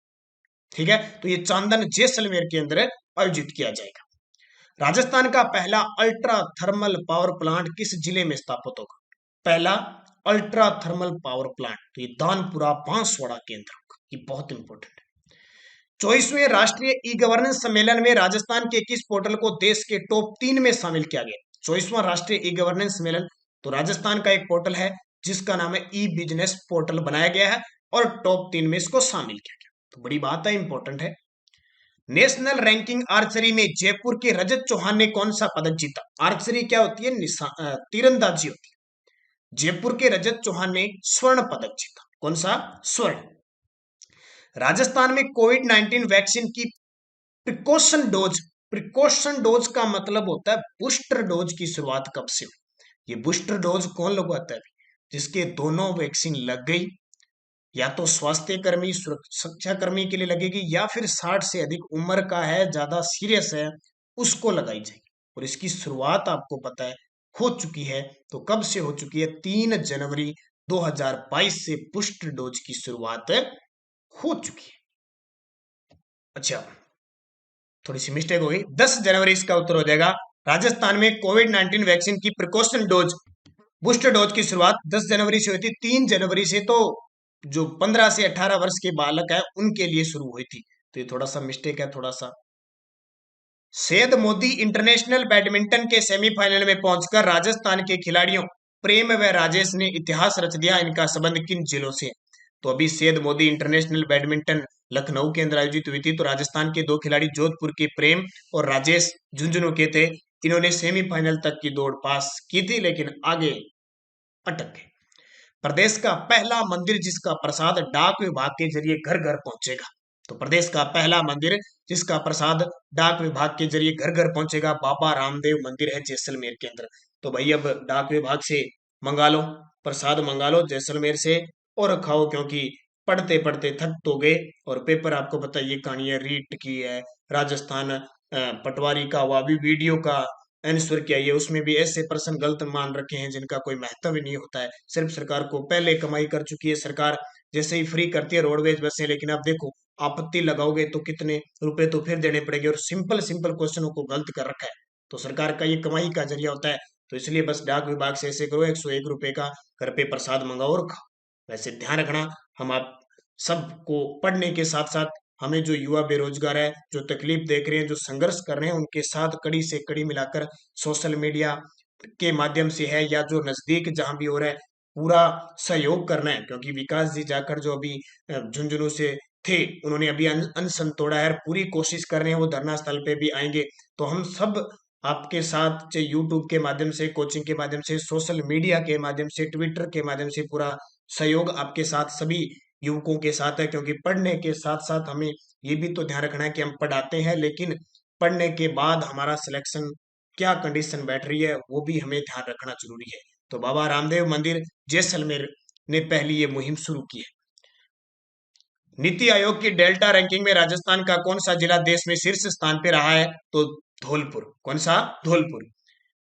ठीक है, तो ये चांदन जैसलमेर के अंदर आयोजित किया जाएगा। राजस्थान का पहला अल्ट्रा थर्मल पावर प्लांट किस जिले में स्थापित होगा? पहला अल्ट्रा थर्मल पावर प्लांट, तो ये दानपुरा बांसवाड़ा के अंदर होगा। ये बहुत इंपॉर्टेंट है। 24वें राष्ट्रीय ई गवर्नेंस सम्मेलन में राजस्थान के किस पोर्टल को देश के टॉप 3 में शामिल किया गया? 24वां राष्ट्रीय ई गवर्नेंस सम्मेलन, तो राजस्थान का एक पोर्टल है जिसका नाम है ई बिजनेस पोर्टल बनाया गया है और टॉप 3 में इसको शामिल किया गया। तो बड़ी बात है, इंपॉर्टेंट है। नेशनल रैंकिंग आर्चरी में जयपुर के रजत चौहान ने कौन सा पदक जीता? आर्चरी क्या होती है? तीरंदाजी होती है। जयपुर के रजत चौहान ने स्वर्ण पदक जीता। कौन सा? स्वर्ण। राजस्थान में कोविड-19 वैक्सीन की प्रिकॉशन डोज का मतलब होता है बूस्टर डोज की शुरुआत कब से हुई? ये बूस्टर डोज कौन लगवाता है? जिसके दोनों वैक्सीन लग गई, या तो स्वास्थ्य कर्मी, सुरक्षा कर्मी के लिए लगेगी, या फिर 60 से अधिक उम्र का है, ज्यादा सीरियस है, उसको लगाई जाएगी। और इसकी शुरुआत आपको पता है हो चुकी है। तो कब से हो चुकी है? 3 जनवरी 2022 से बूस्टर डोज की शुरुआत हो चुकी है। अच्छा, थोड़ी सी मिस्टेक हो गई, 10 जनवरी इसका उत्तर हो जाएगा। राजस्थान में कोविड-19 वैक्सीन की प्रिकॉशन डोज, बूस्टर डोज की शुरुआत 10 जनवरी से हुई थी। 3 जनवरी से तो जो 15 से 18 वर्ष के बालक है उनके लिए शुरू हुई थी। तो ये थोड़ा सा मिस्टेक है, थोड़ा सा। सैयद मोदी इंटरनेशनल बैडमिंटन के सेमीफाइनल में पहुंचकर राजस्थान के खिलाड़ियों प्रेम व राजेश ने इतिहास रच दिया। इनका संबंध किन जिलों से? तो अभी सैयद मोदी इंटरनेशनल बैडमिंटन लखनऊ के अंदर आयोजित हुई थी, तो राजस्थान के 2 खिलाड़ी जोधपुर के प्रेम और राजेश झुंझुनू के थे। इन्होंने सेमीफाइनल तक की दौड़ पास की थी, लेकिन आगे अटक गए। प्रदेश का पहला मंदिर जिसका प्रसाद डाक विभाग के जरिए घर घर पहुंचेगा? तो प्रदेश का पहला मंदिर जिसका प्रसाद डाक विभाग के जरिए घर घर पहुंचेगा, बाबा रामदेव मंदिर है जैसलमेर के अंदर। तो भाई अब डाक विभाग से मंगा लो, प्रसाद मंगा लो जैसलमेर से और खाओ, क्योंकि पढ़ते पढ़ते थक तो गए। और पेपर आपको पता है, ये कहानी रीट की है, राजस्थान पटवारी का हुआ, अभी वीडियो का आंसर किया, ये उसमें भी ऐसे प्रश्न गलत मान रखे हैं जिनका कोई महत्व ही नहीं होता है। सिर्फ सरकार को पहले कमाई कर चुकी है सरकार, जैसे ही फ्री करती है रोडवेज बसें, लेकिन अब देखो आपत्ति लगाओगे तो कितने रुपए तो फिर देने पड़ेंगे, और सिंपल सिंपल क्वेश्चनों को गलत कर रखा है। तो सरकार का ये कमाई का जरिया होता है। तो इसलिए बस डाक विभाग से ऐसे करो, 101 रुपए का घर पे प्रसाद मंगाओ और खाओ। वैसे ध्यान रखना, हम आप सबको पढ़ने के साथ साथ हमें जो युवा बेरोजगार है, जो तकलीफ देख रहे हैं, जो संघर्ष कर रहे हैं, उनके साथ कड़ी से कड़ी मिलाकर सोशल मीडिया के माध्यम से है या जो नजदीक जहां भी हो रहा है, पूरा सहयोग करना है। क्योंकि विकास जी जाकर जो अभी झुंझुनू से थे, उन्होंने अभी अनशन तोड़ा है, पूरी कोशिश कर रहे हैं, वो धरना स्थल पे भी आएंगे। तो हम सब आपके साथ, चाहे यूट्यूब के माध्यम से, कोचिंग के माध्यम से, सोशल मीडिया के माध्यम से, ट्विटर के माध्यम से, पूरा सहयोग आपके साथ सभी युवकों के साथ है। क्योंकि पढ़ने के साथ साथ हमें ये भी तो ध्यान रखना है कि हम पढ़ाते हैं, लेकिन पढ़ने के बाद हमारा सिलेक्शन क्या कंडीशन बैठ रही है, वो भी हमें ध्यान रखना जरूरी है। तो बाबा रामदेव मंदिर जैसलमेर ने पहली ये मुहिम शुरू की है। नीति आयोग की डेल्टा रैंकिंग में राजस्थान का कौन सा जिला देश में शीर्ष स्थान पे रहा है? तो धौलपुर। कौन सा? धौलपुर।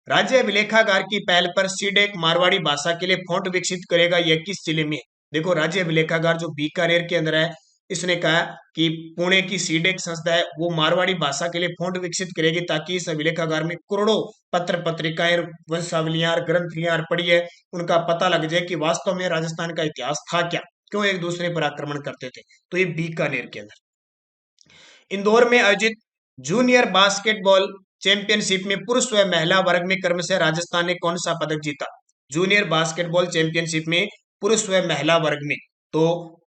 राज्य अभिलेखागार की पहल पर सीडेक मारवाड़ी भाषा के लिए फॉन्ट विकसित करेगा, यह किस जिले में? देखो, राज्य अभिलेखागार जो बीकानेर के अंदर है, इसने कहा कि पुणे की सीडेक संस्था है, वो मारवाड़ी भाषा के लिए फॉन्ट विकसित करेगी, ताकि इस अभिलेखागार में करोड़ों पत्र पत्रिकाएं, वंशावलियां, ग्रंथियां पड़ी है, उनका पता लग जाए कि वास्तव में राजस्थान का इतिहास था क्या, क्यों एक दूसरे पर आक्रमण करते थे। तो ये बीकानेर के अंदर। इंदौर में आयोजित जूनियर बास्केटबॉल चैंपियनशिप में पुरुष व महिला वर्ग में क्रमशः राजस्थान ने कौन सा पदक जीता? जूनियर बास्केटबॉल चैंपियनशिप में पुरुष व महिला वर्ग में, तो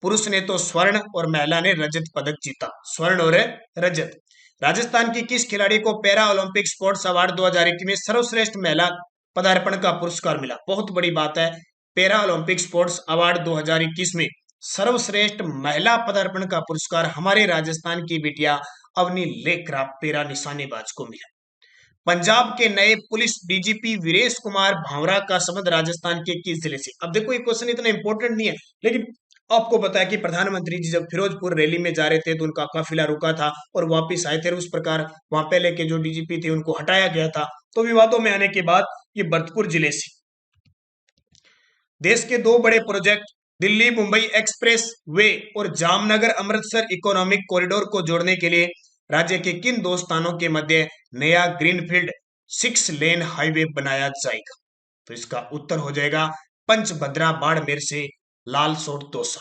पुरुष ने तो स्वर्ण और महिला ने रजत पदक जीता, स्वर्ण और रजत। राजस्थान की किस खिलाड़ी को पैरा ओलंपिक स्पोर्ट्स अवार्ड 2021 में सर्वश्रेष्ठ महिला पदार्पण का पुरस्कार मिला? बहुत बड़ी बात है, पैरा ओलंपिक स्पोर्ट्स अवार्ड 2021 में सर्वश्रेष्ठ महिला पदार्पण का पुरस्कार हमारे राजस्थान की बिटिया अवनी लेखरा पैरा निशानेबाज को मिला। पंजाब के नए पुलिस डीजीपी वीरेश कुमार भावरा का संबंध राजस्थान के किस जिले से? अब देखो, ये क्वेश्चन इतना इंपॉर्टेंट नहीं है, लेकिन आपको पता है कि प्रधानमंत्री जी जब फिरोजपुर रैली में जा रहे थे तो उनका काफिला रुका था और वापिस आए थे, उस प्रकार वहां पहले के जो डीजीपी थे उनको हटाया गया था। तो विवादों में आने के बाद ये भरतपुर जिले से। देश के दो बड़े project Delhi Mumbai express way और जामनगर अमृतसर इकोनॉमिक कॉरिडोर को जोड़ने के लिए राज्य के किन दो स्थानों के मध्य नया ग्रीनफील्ड 6 लेन हाईवे बनाया जाएगा? तो इसका उत्तर हो जाएगा पंचभद्रा बाड़मेर से लालसोट दौसा।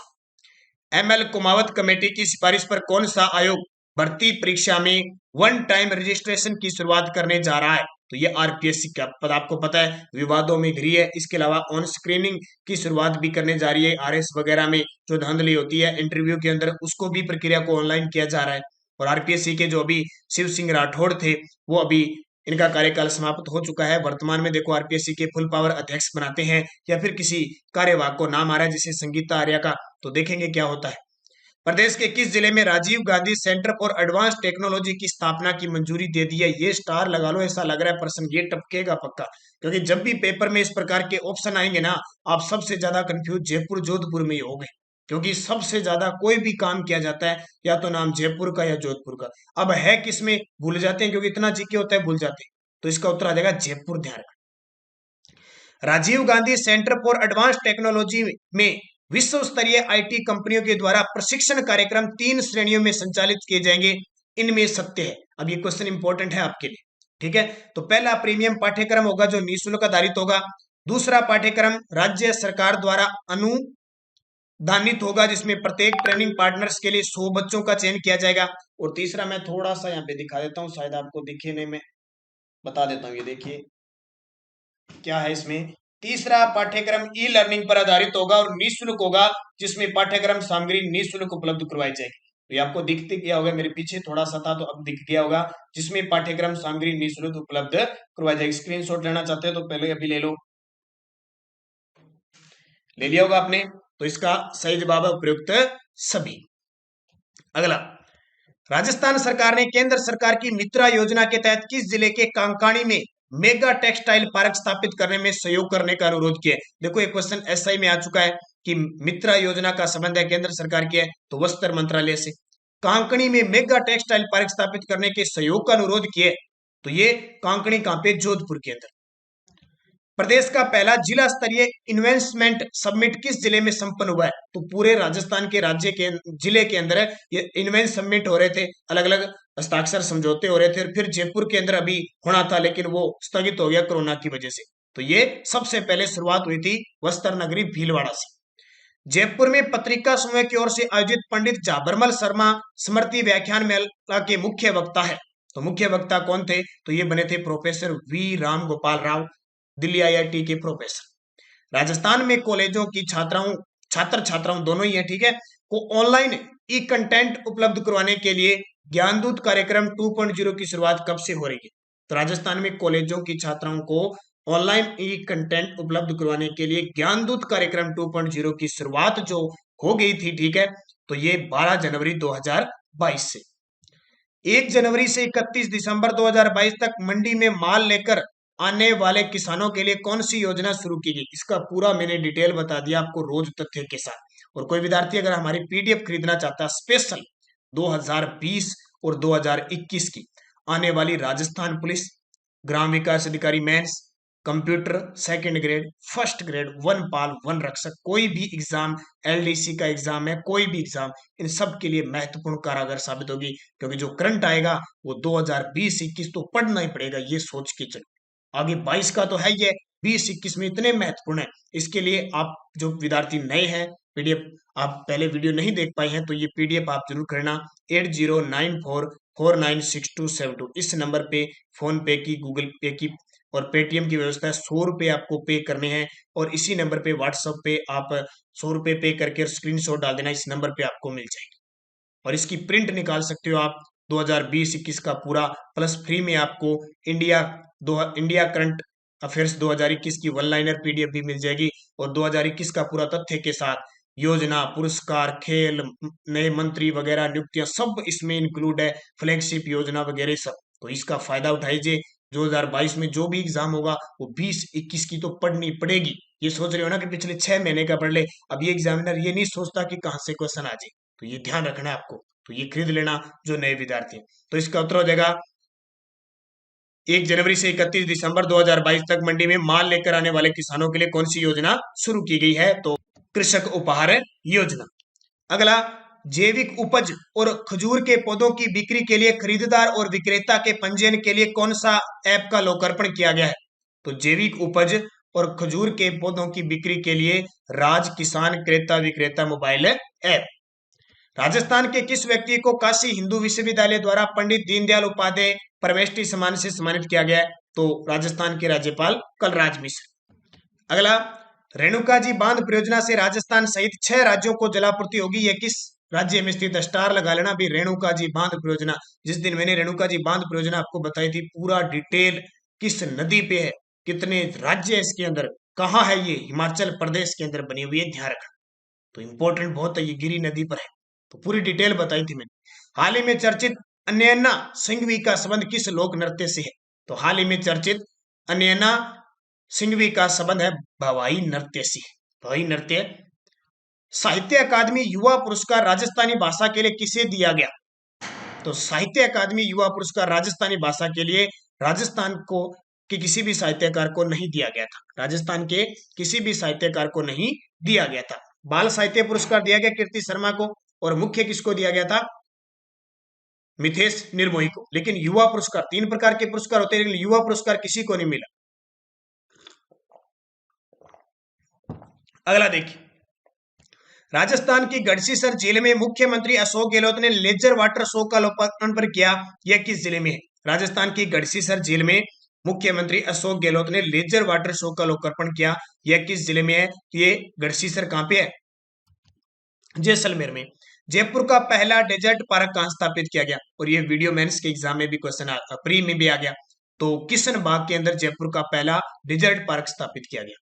एमएल कुमावत कमेटी की सिफारिश पर कौन सा आयोग भर्ती परीक्षा में वन टाइम रजिस्ट्रेशन की शुरुआत करने जा रहा है? तो ये आरपीएससी का पद, आपको पता है विवादों में घिरी है। इसके अलावा ऑन स्क्रीनिंग की शुरुआत भी करने जा रही है, आरएस वगैरह में जो धांधली होती है इंटरव्यू के अंदर, उसको भी प्रक्रिया को ऑनलाइन किया जा रहा है। और आरपीएससी के जो अभी शिव सिंह राठौड़ थे, वो अभी इनका कार्यकाल समाप्त हो चुका है। वर्तमान में देखो आरपीएससी के फुल पावर अध्यक्ष बनाते हैं या फिर किसी कार्यवाहक को नाम आ रहा है जैसे संगीता आर्या का, तो देखेंगे क्या होता है। प्रदेश के किस जिले में Rajiv Gandhi centre for advance technology की स्थापना की मंजूरी दे दी है? ये स्टार लगा लो, ऐसा लग रहा है प्रश्न ये टपकेगा पक्का, क्योंकि जब भी पेपर में इस प्रकार के ऑप्शन आएंगे ना, आप सबसे ज्यादा कंफ्यूज जयपुर जोधपुर में ही होंगे, क्योंकि सबसे ज्यादा कोई भी काम किया जाता है या तो नाम जयपुर का या जोधपुर का। अब है किसमें भूल जाते हैं, क्योंकि इतना जीके होता है भूल जाते हैं। तो इसका उत्तर आ जाएगा जयपुर, ध्यान रखना। Rajiv Gandhi centre for advance technology में विश्व स्तरीय आईटी कंपनियों के द्वारा प्रशिक्षण कार्यक्रम 3 श्रेणियों में संचालित किए जाएंगे, इनमें सत्य है? अब ये क्वेश्चन इंपॉर्टेंट है आपके लिए, ठीक है। तो पहला प्रीमियम पाठ्यक्रम होगा जो निःशुल्क आधारित होगा। दूसरा पाठ्यक्रम राज्य सरकार द्वारा अनुदानित होगा, जिसमें प्रत्येक ट्रेनिंग पार्टनर्स के लिए 100 बच्चों का चयन किया जाएगा। और तीसरा मैं थोड़ा सा यहाँ पे दिखा देता हूँ, शायद आपको दिखने में बता देता हूँ, ये देखिए क्या है इसमें। तीसरा पाठ्यक्रम ई लर्निंग पर आधारित होगा और निःशुल्क होगा, जिसमें पाठ्यक्रम सामग्री निःशुल्क उपलब्ध करवाई जाएगी। तो ये आपको दिखते गया होगा, मेरे पीछे थोड़ा सा था तो अब दिख गया होगा, जिसमें पाठ्यक्रम सामग्री निःशुल्क उपलब्ध करवाई जाएगी। स्क्रीनशॉट लेना चाहते हो तो पहले अभी ले लो, ले लिया होगा आपने। तो इसका सही जवाब है उपयुक्त सभी। अगला, राजस्थान सरकार ने केंद्र सरकार की मित्रा योजना के तहत किस जिले के कांकाणी में मेगा टेक्सटाइल पार्क स्थापित करने में सहयोग करने का अनुरोध किया है? देखो एक क्वेश्चन एसआई में आ चुका है कि मित्रा योजना का संबंध है केंद्र सरकार की है तो वस्त्र मंत्रालय से। कांकणी में मेगा टेक्सटाइल पार्क स्थापित करने के सहयोग का अनुरोध किए तो ये कांकणी कहां पे? जोधपुर के अंदर। प्रदेश का पहला जिला स्तरीय इन्वेस्टमेंट समिट किस जिले में संपन्न हुआ है? तो पूरे राजस्थान के राज्य के जिले के अंदर ये इन्वेस्ट समिट हो रहे थे, अलग अलग हस्ताक्षर समझौते हो रहे थे और फिर जयपुर के अंदर अभी होना था लेकिन वो स्थगित हो गया कोरोना की वजह से। तो ये सबसे पहले शुरुआत हुई थी वस्त्र नगरी भीलवाड़ा से। जयपुर में पत्रिका समूह की ओर से आयोजित पंडित झाबरमल शर्मा स्मृति व्याख्यान मेला के मुख्य वक्ता है। तो मुख्य वक्ता कौन थे? तो ये बने थे professor V Ram Gopal Rao, Delhi IIT के प्रोफेसर। राजस्थान में कॉलेजों की छात्र छात्राओं दोनों ही है, ठीक है, को ऑनलाइन ई कंटेंट उपलब्ध करवाने के लिए ज्ञानदूत कार्यक्रम 2.0 की शुरुआत कब से हो रही है? तो राजस्थान में कॉलेजों की छात्राओं को ऑनलाइन ई कंटेंट उपलब्ध करवाने के लिए ज्ञानदूत कार्यक्रम 2.0 की शुरुआत जो हो गई थी, ठीक है, तो ये 12 जनवरी 2022 से। 1 जनवरी से 31 दिसंबर 2022 तक मंडी में माल लेकर आने वाले किसानों के लिए कौन सी योजना शुरू की गई? इसका पूरा मैंने डिटेल बता दिया आपको रोज तथ्य के साथ। और कोई विद्यार्थी अगर हमारी पीडीएफ खरीदना चाहता है स्पेशल 2020 और 2021 की आने वाली राजस्थान पुलिस, ग्राम विकास अधिकारी mains, computer second grade, first grade, वन पाल, वन रक्षक, कोई भी एग्जाम, एलडीसी का एग्जाम है, कोई भी एग्जाम, इन सब के लिए महत्वपूर्ण कारागार साबित होगी क्योंकि जो करंट आएगा वो 2020-21 तो पढ़ना ही पड़ेगा, ये सोच के चलो। आगे 22 का तो है ही है, 20-21 में इतने महत्वपूर्ण है। इसके लिए आप जो विद्यार्थी नए हैं, पीडीएफ आप पहले वीडियो नहीं देख पाए हैं तो ये पीडीएफ आप जरूर करना। 8094496272 इस नंबर पे फोन पे की, गूगल पे की और पेटीएम की व्यवस्था है। 100 रुपए आपको पे करने हैं और इसी नंबर पे व्हाट्सएप पे आप 100 रुपए पे करके स्क्रीनशॉट डाल देना, इस नंबर पे आपको मिल जाएगी और इसकी प्रिंट निकाल सकते हो आप 2020-21 का पूरा, प्लस फ्री में आपको इंडिया करंट अफेयर्स 2021 की वन लाइनर पीडीएफ भी मिल जाएगी और 2021 का पूरा तथ्य के साथ योजना, पुरस्कार, खेल, नए मंत्री वगैरह नियुक्तियां सब इसमें इंक्लूड है, फ्लैगशिप योजना वगैरह सब। तो इसका फायदा उठाइए। 2022 में जो भी एग्जाम होगा वो 20-21 की तो पढ़नी पड़ेगी। ये सोच रहे हो ना कि पिछले 6 महीने का पढ़ ले, अब ये एग्जामिनर ये नहीं सोचता कि कहाँ से क्वेश्चन आ जाए, तो ये ध्यान रखना है आपको। तो ये खरीद लेना जो नए विद्यार्थी हैं। तो इसका उत्तर हो जाएगा 1 जनवरी से 31 दिसंबर 2022 तक मंडी में माल लेकर आने वाले किसानों के लिए कौन सी योजना शुरू की गई है? तो कृषक उपहार योजना। अगला, जैविक उपज और खजूर के पौधों की बिक्री के लिए खरीदार और विक्रेता के पंजीयन के लिए कौन सा ऐप का लोकार्पण किया गया है? तो जैविक उपज और खजूर के पौधों की बिक्री के लिए राज किसान क्रेता विक्रेता मोबाइल ऐप। राजस्थान के किस व्यक्ति को काशी हिंदू विश्वविद्यालय द्वारा पंडित दीनदयाल उपाध्याय परमेष्टि सम्मान से सम्मानित किया गया है? तो राजस्थान के राज्यपाल कलराज मिश्र। अगला, रेणुका जी बांध परियोजना से राजस्थान सहित 6 राज्यों को जलापूर्ति होगी, यह किस राज्य में स्थित? स्टार लगा लेना भी, रेणुका जी बांध परियोजना। जिस दिन मैंने रेणुका जी बांध परियोजना आपको बताई थी, पूरा डिटेल किस नदी पे है, कितने राज्य है इसके अंदर, कहाँ है ये, हिमाचल प्रदेश के अंदर बनी हुई है, ध्यान रखना। तो इंपॉर्टेंट बहुत है, ये गिरी नदी पर है, तो पूरी डिटेल बताई थी मैंने। हाल ही में चर्चित अन्यना सिंघवी का संबंध किस लोक नृत्य से है? तो हाल ही में चर्चित अन्यना सिंघवी का संबंध है भवाई नृत्य से। भवाई नृत्य। साहित्य अकादमी युवा पुरस्कार राजस्थानी भाषा के लिए किसे दिया गया? तो साहित्य अकादमी युवा पुरस्कार राजस्थानी भाषा के लिए राजस्थान को कि किसी भी साहित्यकार को नहीं दिया गया था, राजस्थान के किसी भी साहित्यकार को नहीं दिया गया था। बाल साहित्य पुरस्कार दिया गया कीर्ति शर्मा को और मुख्य किसको दिया गया था? मिथेश निर्मोही को। लेकिन युवा पुरस्कार, 3 प्रकार के पुरस्कार होते हैं लेकिन युवा पुरस्कार किसी को नहीं मिला। अगला देखिए, राजस्थान की गढ़सीसर झील में मुख्यमंत्री अशोक गहलोत ने लेजर वाटर शो का लोकार्पण पर किया, यह किस जिले में है? राजस्थान की गढ़सीसर झील में मुख्यमंत्री अशोक गहलोत ने लेजर वाटर शो का लोकार्पण किया, यह किस जिले में है? ये गढ़सीसर कहां पे है? जैसलमेर में। जयपुर का पहला डेजर्ट पार्क कहां स्थापित किया गया? और ये वीडियो मेंस के एग्जाम में भी क्वेश्चन प्री में भी आ गया। तो किशन बाग के अंदर जयपुर का पहला डेजर्ट पार्क स्थापित किया गया।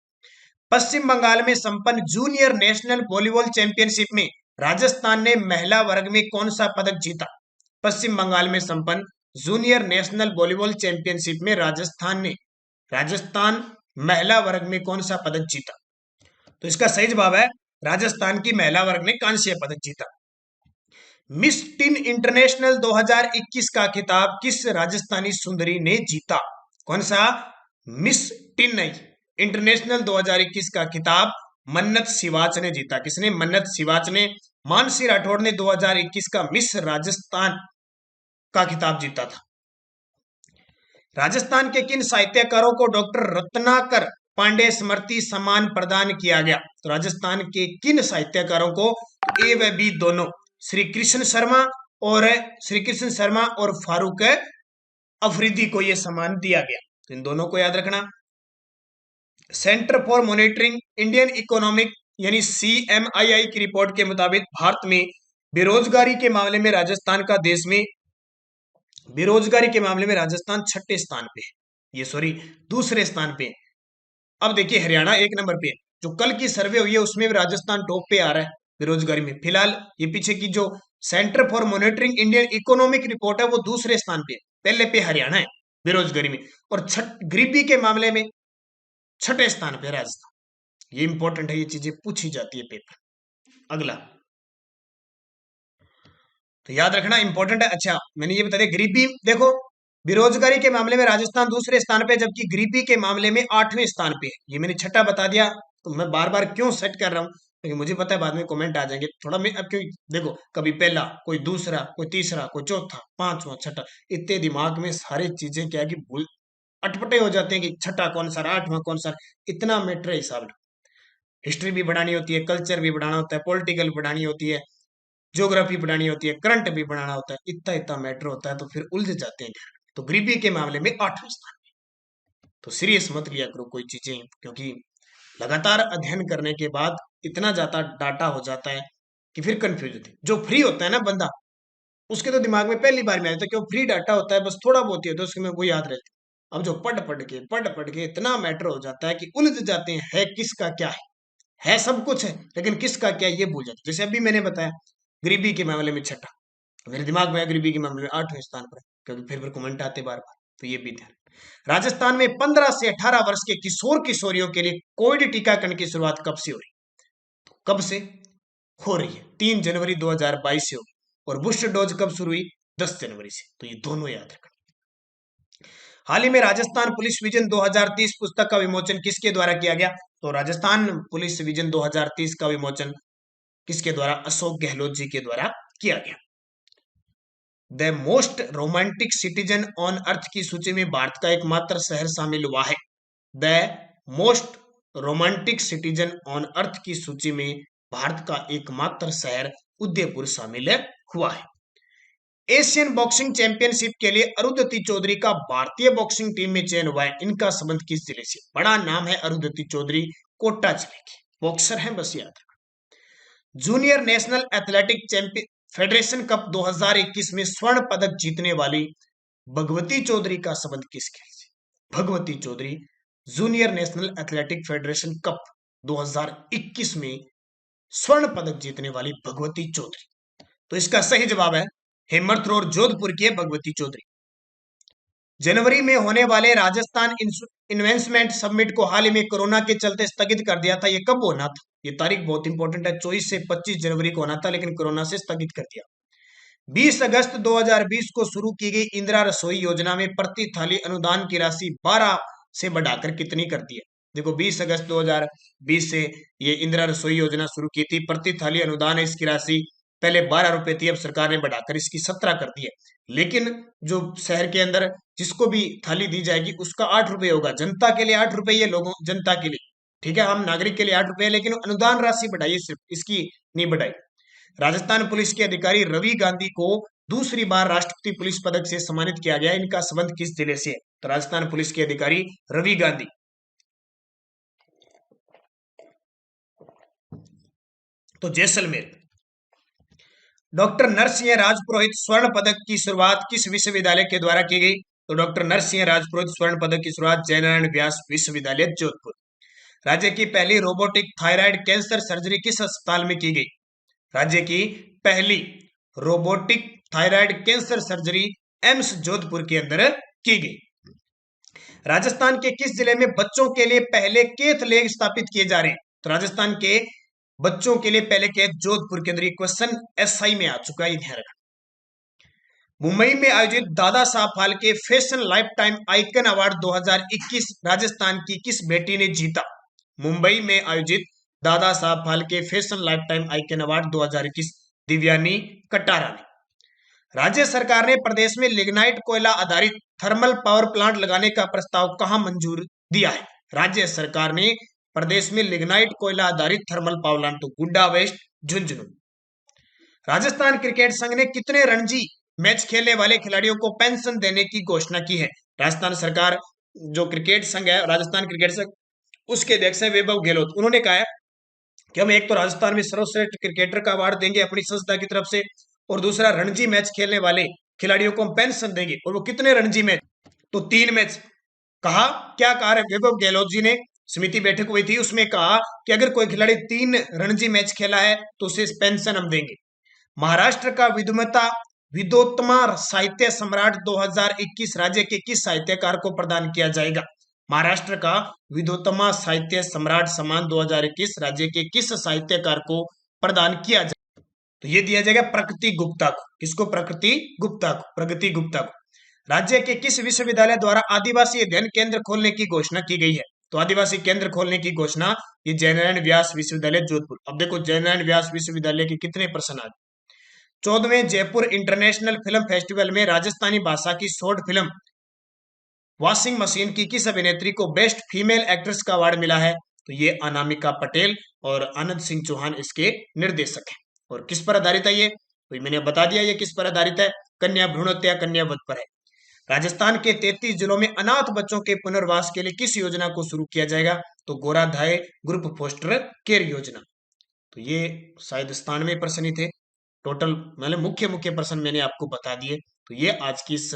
पश्चिम बंगाल में संपन्न जूनियर नेशनल वॉलीबॉल चैंपियनशिप में राजस्थान ने महिला वर्ग में कौन सा पदक जीता? पश्चिम बंगाल में संपन्न जूनियर नेशनल वॉलीबॉल चैंपियनशिप में राजस्थान महिला वर्ग में कौन सा पदक जीता? तो इसका सही जवाब है राजस्थान की महिला वर्ग ने कांस्य पदक जीता। मिस टीन इंटरनेशनल 2021 का खिताब किस राजस्थानी सुंदरी ने जीता? कौन सा? मिस टीन इंटरनेशनल 2021 का खिताब मन्नत सिवाच ने जीता। किसने? मन्नत सिवाच ने। मानसी राठौड़ ने 2021 का मिस राजस्थान का खिताब जीता था। राजस्थान के किन साहित्यकारों को डॉक्टर रत्नाकर पांडे स्मृति सम्मान प्रदान किया गया? तो राजस्थान के किन साहित्यकारों को? ए व बी दोनों, श्री कृष्ण शर्मा और फारूक अफरीदी को यह सम्मान दिया गया। तो इन दोनों को याद रखना। Centre for monitoring Indian economic यानी CMII की रिपोर्ट के मुताबिक भारत में बेरोजगारी के मामले में राजस्थान का देश में बेरोजगारी के मामले में राजस्थान छठे स्थान पे है, दूसरे स्थान पे। अब देखिए हरियाणा 1 नंबर पे। जो कल की सर्वे हुई है उसमें भी राजस्थान टॉप पे आ रहा है बेरोजगारी में। फिलहाल ये पीछे की जो centre for monitoring Indian economic report है वो दूसरे स्थान पे, पहले पे हरियाणा है बेरोजगारी में, और गरीबी के मामले में छठे स्थान पे राजस्थान। ये इंपॉर्टेंट है, ये चीजें पूछी जाती है पेपर। अगला तो याद रखना इंपॉर्टेंट है। अच्छा मैंने ये बता दिया गरीबी, देखो बेरोजगारी के मामले में राजस्थान दूसरे स्थान पे, जबकि गरीबी के मामले में 8वें स्थान पे है। ये मैंने छठा बता दिया। तो मैं बार बार क्यों सेट कर रहा हूँ, क्योंकि मुझे पता है बाद में कमेंट आ जाएंगे थोड़ा। मैं अब क्यों, देखो कभी पहला, कोई दूसरा, कोई तीसरा, कोई चौथा, पांचवा, छठा, इतने दिमाग में सारी चीजें क्या है कि भूल अटपटे हो जाते हैं कि छठा कौन सा, आठवां कौन सा। इतना मैटर है हिसाब। हिस्ट्री भी बढ़ानी होती है, कल्चर भी बढ़ाना होता है, पॉलिटिकल बढ़ानी होती है, ज्योग्राफी बढ़ानी होती है, करंट भी बढ़ाना होता है, इतना इतना मैटर होता है, तो फिर उलझ जाते हैं। तो गरीबी के मामले में 8वें स्थान में। तो सीरियस मत लिया करो कोई चीजें, क्योंकि लगातार अध्ययन करने के बाद इतना ज्यादा डाटा हो जाता है कि फिर कंफ्यूज होती है। जो फ्री होता है ना बंदा, उसके तो दिमाग में पहली बार में आता है, क्यों फ्री डाटा होता है, बस थोड़ा बहुत ही होता है उसके में वो याद रहता है। अब जो पढ़ के इतना मैटर हो जाता है कि उलझ जाते हैं, है किसका क्या है सब कुछ है, लेकिन किसका क्या ये भूल जाते। जैसे अभी मैंने बताया गरीबी के मामले में छठा, मेरे दिमाग में गरीबी के मामले में 8वें स्थान पर, क्योंकि फिर कमेंट आते बार बार, तो ये भी ध्यान। राजस्थान में 15 से 18 वर्ष के किशोर किशोरियों के लिए कोविड टीकाकरण की शुरुआत कब से हो रही? तो कब से हो रही है? 3 जनवरी 2022 से होगी। और बूस्टर डोज कब शुरू हुई? 10 जनवरी से। तो ये दोनों याद रखना। हाल ही में राजस्थान पुलिस विजन 2030 पुस्तक का विमोचन किसके द्वारा किया गया? तो राजस्थान पुलिस विजन 2030 का विमोचन किसके द्वारा? अशोक गहलोत जी के द्वारा किया गया। The most romantic citizen on earth की सूची में भारत का एकमात्र शहर शामिल हुआ है। The most romantic citizen on earth की सूची में भारत का एकमात्र शहर उदयपुर शामिल हुआ है। एशियन बॉक्सिंग चैंपियनशिप के लिए अरुंधति चौधरी का भारतीय बॉक्सिंग टीम में चयन हुआ है। इनका संबंध किस जिले से? बड़ा नाम है अरुंधति चौधरी, कोटा जिले की बॉक्सर हैं, बस याद रखना। Junior national athletic federation cup 2021 में स्वर्ण पदक जीतने वाली भगवती चौधरी का संबंध किस खेल से? Bhagwati Chaudhary junior national athletic federation cup 2021 में स्वर्ण पदक जीतने वाली भगवती चौधरी। तो इसका सही जवाब है हेमंत रोड, जोधपुर की भगवती चौधरी। जनवरी में होने वाले राजस्थान इन्वेस्टमेंट समिट को हाल ही में कोरोना के चलते स्थगित कर दिया था। ये कब होना था? ये तारीख बहुत इंपॉर्टेंट है, 24 से 25 जनवरी को होना था, लेकिन कोरोना से स्थगित कर दिया। 20 अगस्त 2020 को शुरू की गई इंदिरा रसोई योजना में प्रति थाली अनुदान की राशि 12 से बढ़ाकर कितनी कर दी है? देखो 20 अगस्त 2020 से ये इंदिरा रसोई योजना शुरू की थी। प्रति थाली अनुदान है इसकी राशि, पहले 12 रुपए थी, अब सरकार ने बढ़ाकर इसकी 17 कर दी है। लेकिन जो शहर के अंदर जिसको भी थाली दी जाएगी उसका 8 रुपए होगा। जनता के लिए 8 रुपए, ये लोगों जनता के लिए, ठीक है, आम नागरिक के लिए 8 रुपए, लेकिन अनुदान राशि बढ़ाई सिर्फ, इसकी नहीं बढ़ाई। राजस्थान पुलिस के अधिकारी रवि गांधी को दूसरी बार राष्ट्रपति पुलिस पदक से सम्मानित किया गया। इनका संबंध किस जिले से है? तो राजस्थान पुलिस के अधिकारी रवि गांधी, तो जैसलमेर। डॉक्टर नरसिंह राजपुरोहित स्वर्ण पदक की शुरुआत किस विश्वविद्यालय के द्वारा की गई? तो डॉक्टर नरसिंह राजपुरोहित स्वर्ण पदक की शुरुआत जयनारायण व्यास विश्वविद्यालय जोधपुर। राज्य की पहली रोबोटिक थायराइड कैंसर सर्जरी किस अस्पताल में की गई? राज्य की पहली robotic thyroid cancer surgery AIIMS Jodhpur के अंदर की गई। राजस्थान के किस जिले में बच्चों के लिए पहले कैथ लैब स्थापित किए जा रहे हैं? तो राजस्थान के बच्चों के लिए पहले कैथ जोधपुर के अंदर। ये क्वेश्चन एसआई में आ चुका है, ध्यान रखना। मुंबई में आयोजित Dada Saheb Phalke fashion life time icon award 2021 Rajasthan की किस बेटी ने जीता? मुंबई में आयोजित Dada Saheb Phalke fashion life time icon award 2021 Divyani Katara ने। राज्य सरकार ने प्रदेश में लिग्नाइट कोयला आधारित थर्मल पावर प्लांट लगाने का प्रस्ताव कहां मंजूर दिया है? राज्य सरकार ने प्रदेश में लिग्नाइट कोयला आधारित थर्मल पावर प्लांट, तो गुड्डा वेस्ट, झुंझुनू। राजस्थान क्रिकेट संघ ने कितने रणजी मैच खेलने वाले खिलाड़ियों को पेंशन देने की घोषणा की है? राजस्थान सरकार, जो क्रिकेट संघ है राजस्थान क्रिकेट संघ, उसके अध्यक्ष है वैभव गहलोत। उन्होंने कहा है कि हम एक तो राजस्थान में सर्वश्रेष्ठ क्रिकेटर का अवार्ड देंगे अपनी संस्था की तरफ से, और दूसरा रणजी मैच खेलने वाले खिलाड़ियों को हम पेंशन देंगे। और वो कितने रणजी मैच? तो 3 मैच। कहा, क्या कहा वैभव गहलोत जी ने? समिति बैठक हुई थी, उसमें कहा कि अगर कोई खिलाड़ी 3 रणजी मैच खेला है तो उसे पेंशन हम देंगे। महाराष्ट्र का विद्वोत्तमा साहित्य सम्राट 2021 राज्य के किस साहित्यकार को प्रदान किया जाएगा? महाराष्ट्र का विद्वोत्तमा साहित्य सम्राट सम्मान 2021 राज्य के किस साहित्यकार को प्रदान किया जाएगा? तो ये दिया जाएगा प्रकृति गुप्ता को। किसको? प्रकृति गुप्ता को, प्रगति गुप्ता को। राज्य के किस विश्वविद्यालय द्वारा आदिवासी अध्ययन केंद्र खोलने की घोषणा की गई है? तो आदिवासी केंद्र खोलने की घोषणा ये जयनारायण व्यास विश्वविद्यालय जोधपुर। अब देखो जयनारायण व्यास विश्वविद्यालय के कितने प्रश्न आ गए। 14वें जयपुर इंटरनेशनल फिल्म फेस्टिवल में राजस्थानी भाषा की शॉर्ट फिल्म वॉशिंग मशीन की किस अभिनेत्री को बेस्ट फीमेल एक्ट्रेस का अवार्ड मिला है? तो ये अनामिका पटेल और आनंद सिंह चौहान इसके निर्देशक हैं। और किस पर आधारित है ये? तो मैंने बता दिया ये किस पर आधारित है, कन्या भ्रूण हत्या, कन्या वध पर है। राजस्थान के 33 जिलों में अनाथ बच्चों के पुनर्वास के लिए किस योजना को शुरू किया जाएगा? तो गोराधाय ग्रुप फोस्टर केयर योजना। तो ये शायद 97 प्रश्न ही थे टोटल, मतलब मुख्य मुख्य प्रश्न मैंने आपको बता दिए। तो ये आज की इस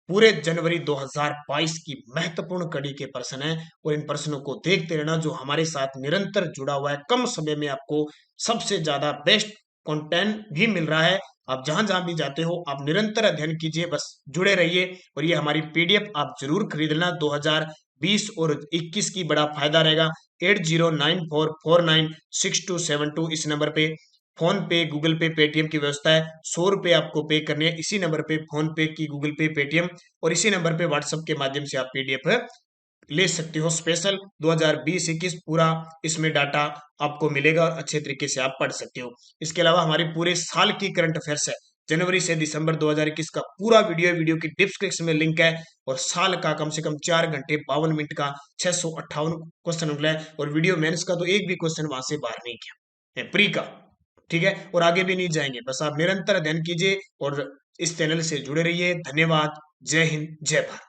पूरे जनवरी 2022 की महत्वपूर्ण कड़ी के प्रश्न है, और इन प्रश्नों को देखते रहना, जो हमारे साथ निरंतर जुड़ा हुआ है। कम समय में आपको सबसे ज्यादा बेस्ट कंटेंट भी मिल रहा है। आप जहां जहां भी जाते हो आप निरंतर अध्ययन कीजिए, बस जुड़े रहिए। और ये हमारी पीडीएफ आप जरूर खरीद लेना। 2020 और 21 की बड़ा फायदा रहेगा। 8094496272 इस नंबर पे फोन पे, गूगल पे, पेटीएम की व्यवस्था है। 100 रुपए आपको पे करने हैं इसी नंबर पे, फोन पे की, गूगल पे, पेटीएम, और इसी नंबर पे व्हाट्सएप के माध्यम से आप पीडीएफ ले सकते हो। स्पेशल 2020-21 पूरा इसमें डाटा आपको मिलेगा और अच्छे तरीके से आप पढ़ सकते हो। इसके अलावा हमारे पूरे साल की करंट अफेयर्स है, जनवरी से दिसंबर 2021 का पूरा वीडियो की डिस्क्रिप्शन में लिंक है। और साल का कम से कम 4 घंटे 52 मिनट का 658 क्वेश्चन निकला है। और वीडियो मेंस का तो एक भी क्वेश्चन वहां से बाहर नहीं किया है, प्री का। ठीक है, और आगे भी नहीं जाएंगे। बस आप निरंतर अध्ययन कीजिए और इस चैनल से जुड़े रहिए। धन्यवाद। जय हिंद, जय भारत।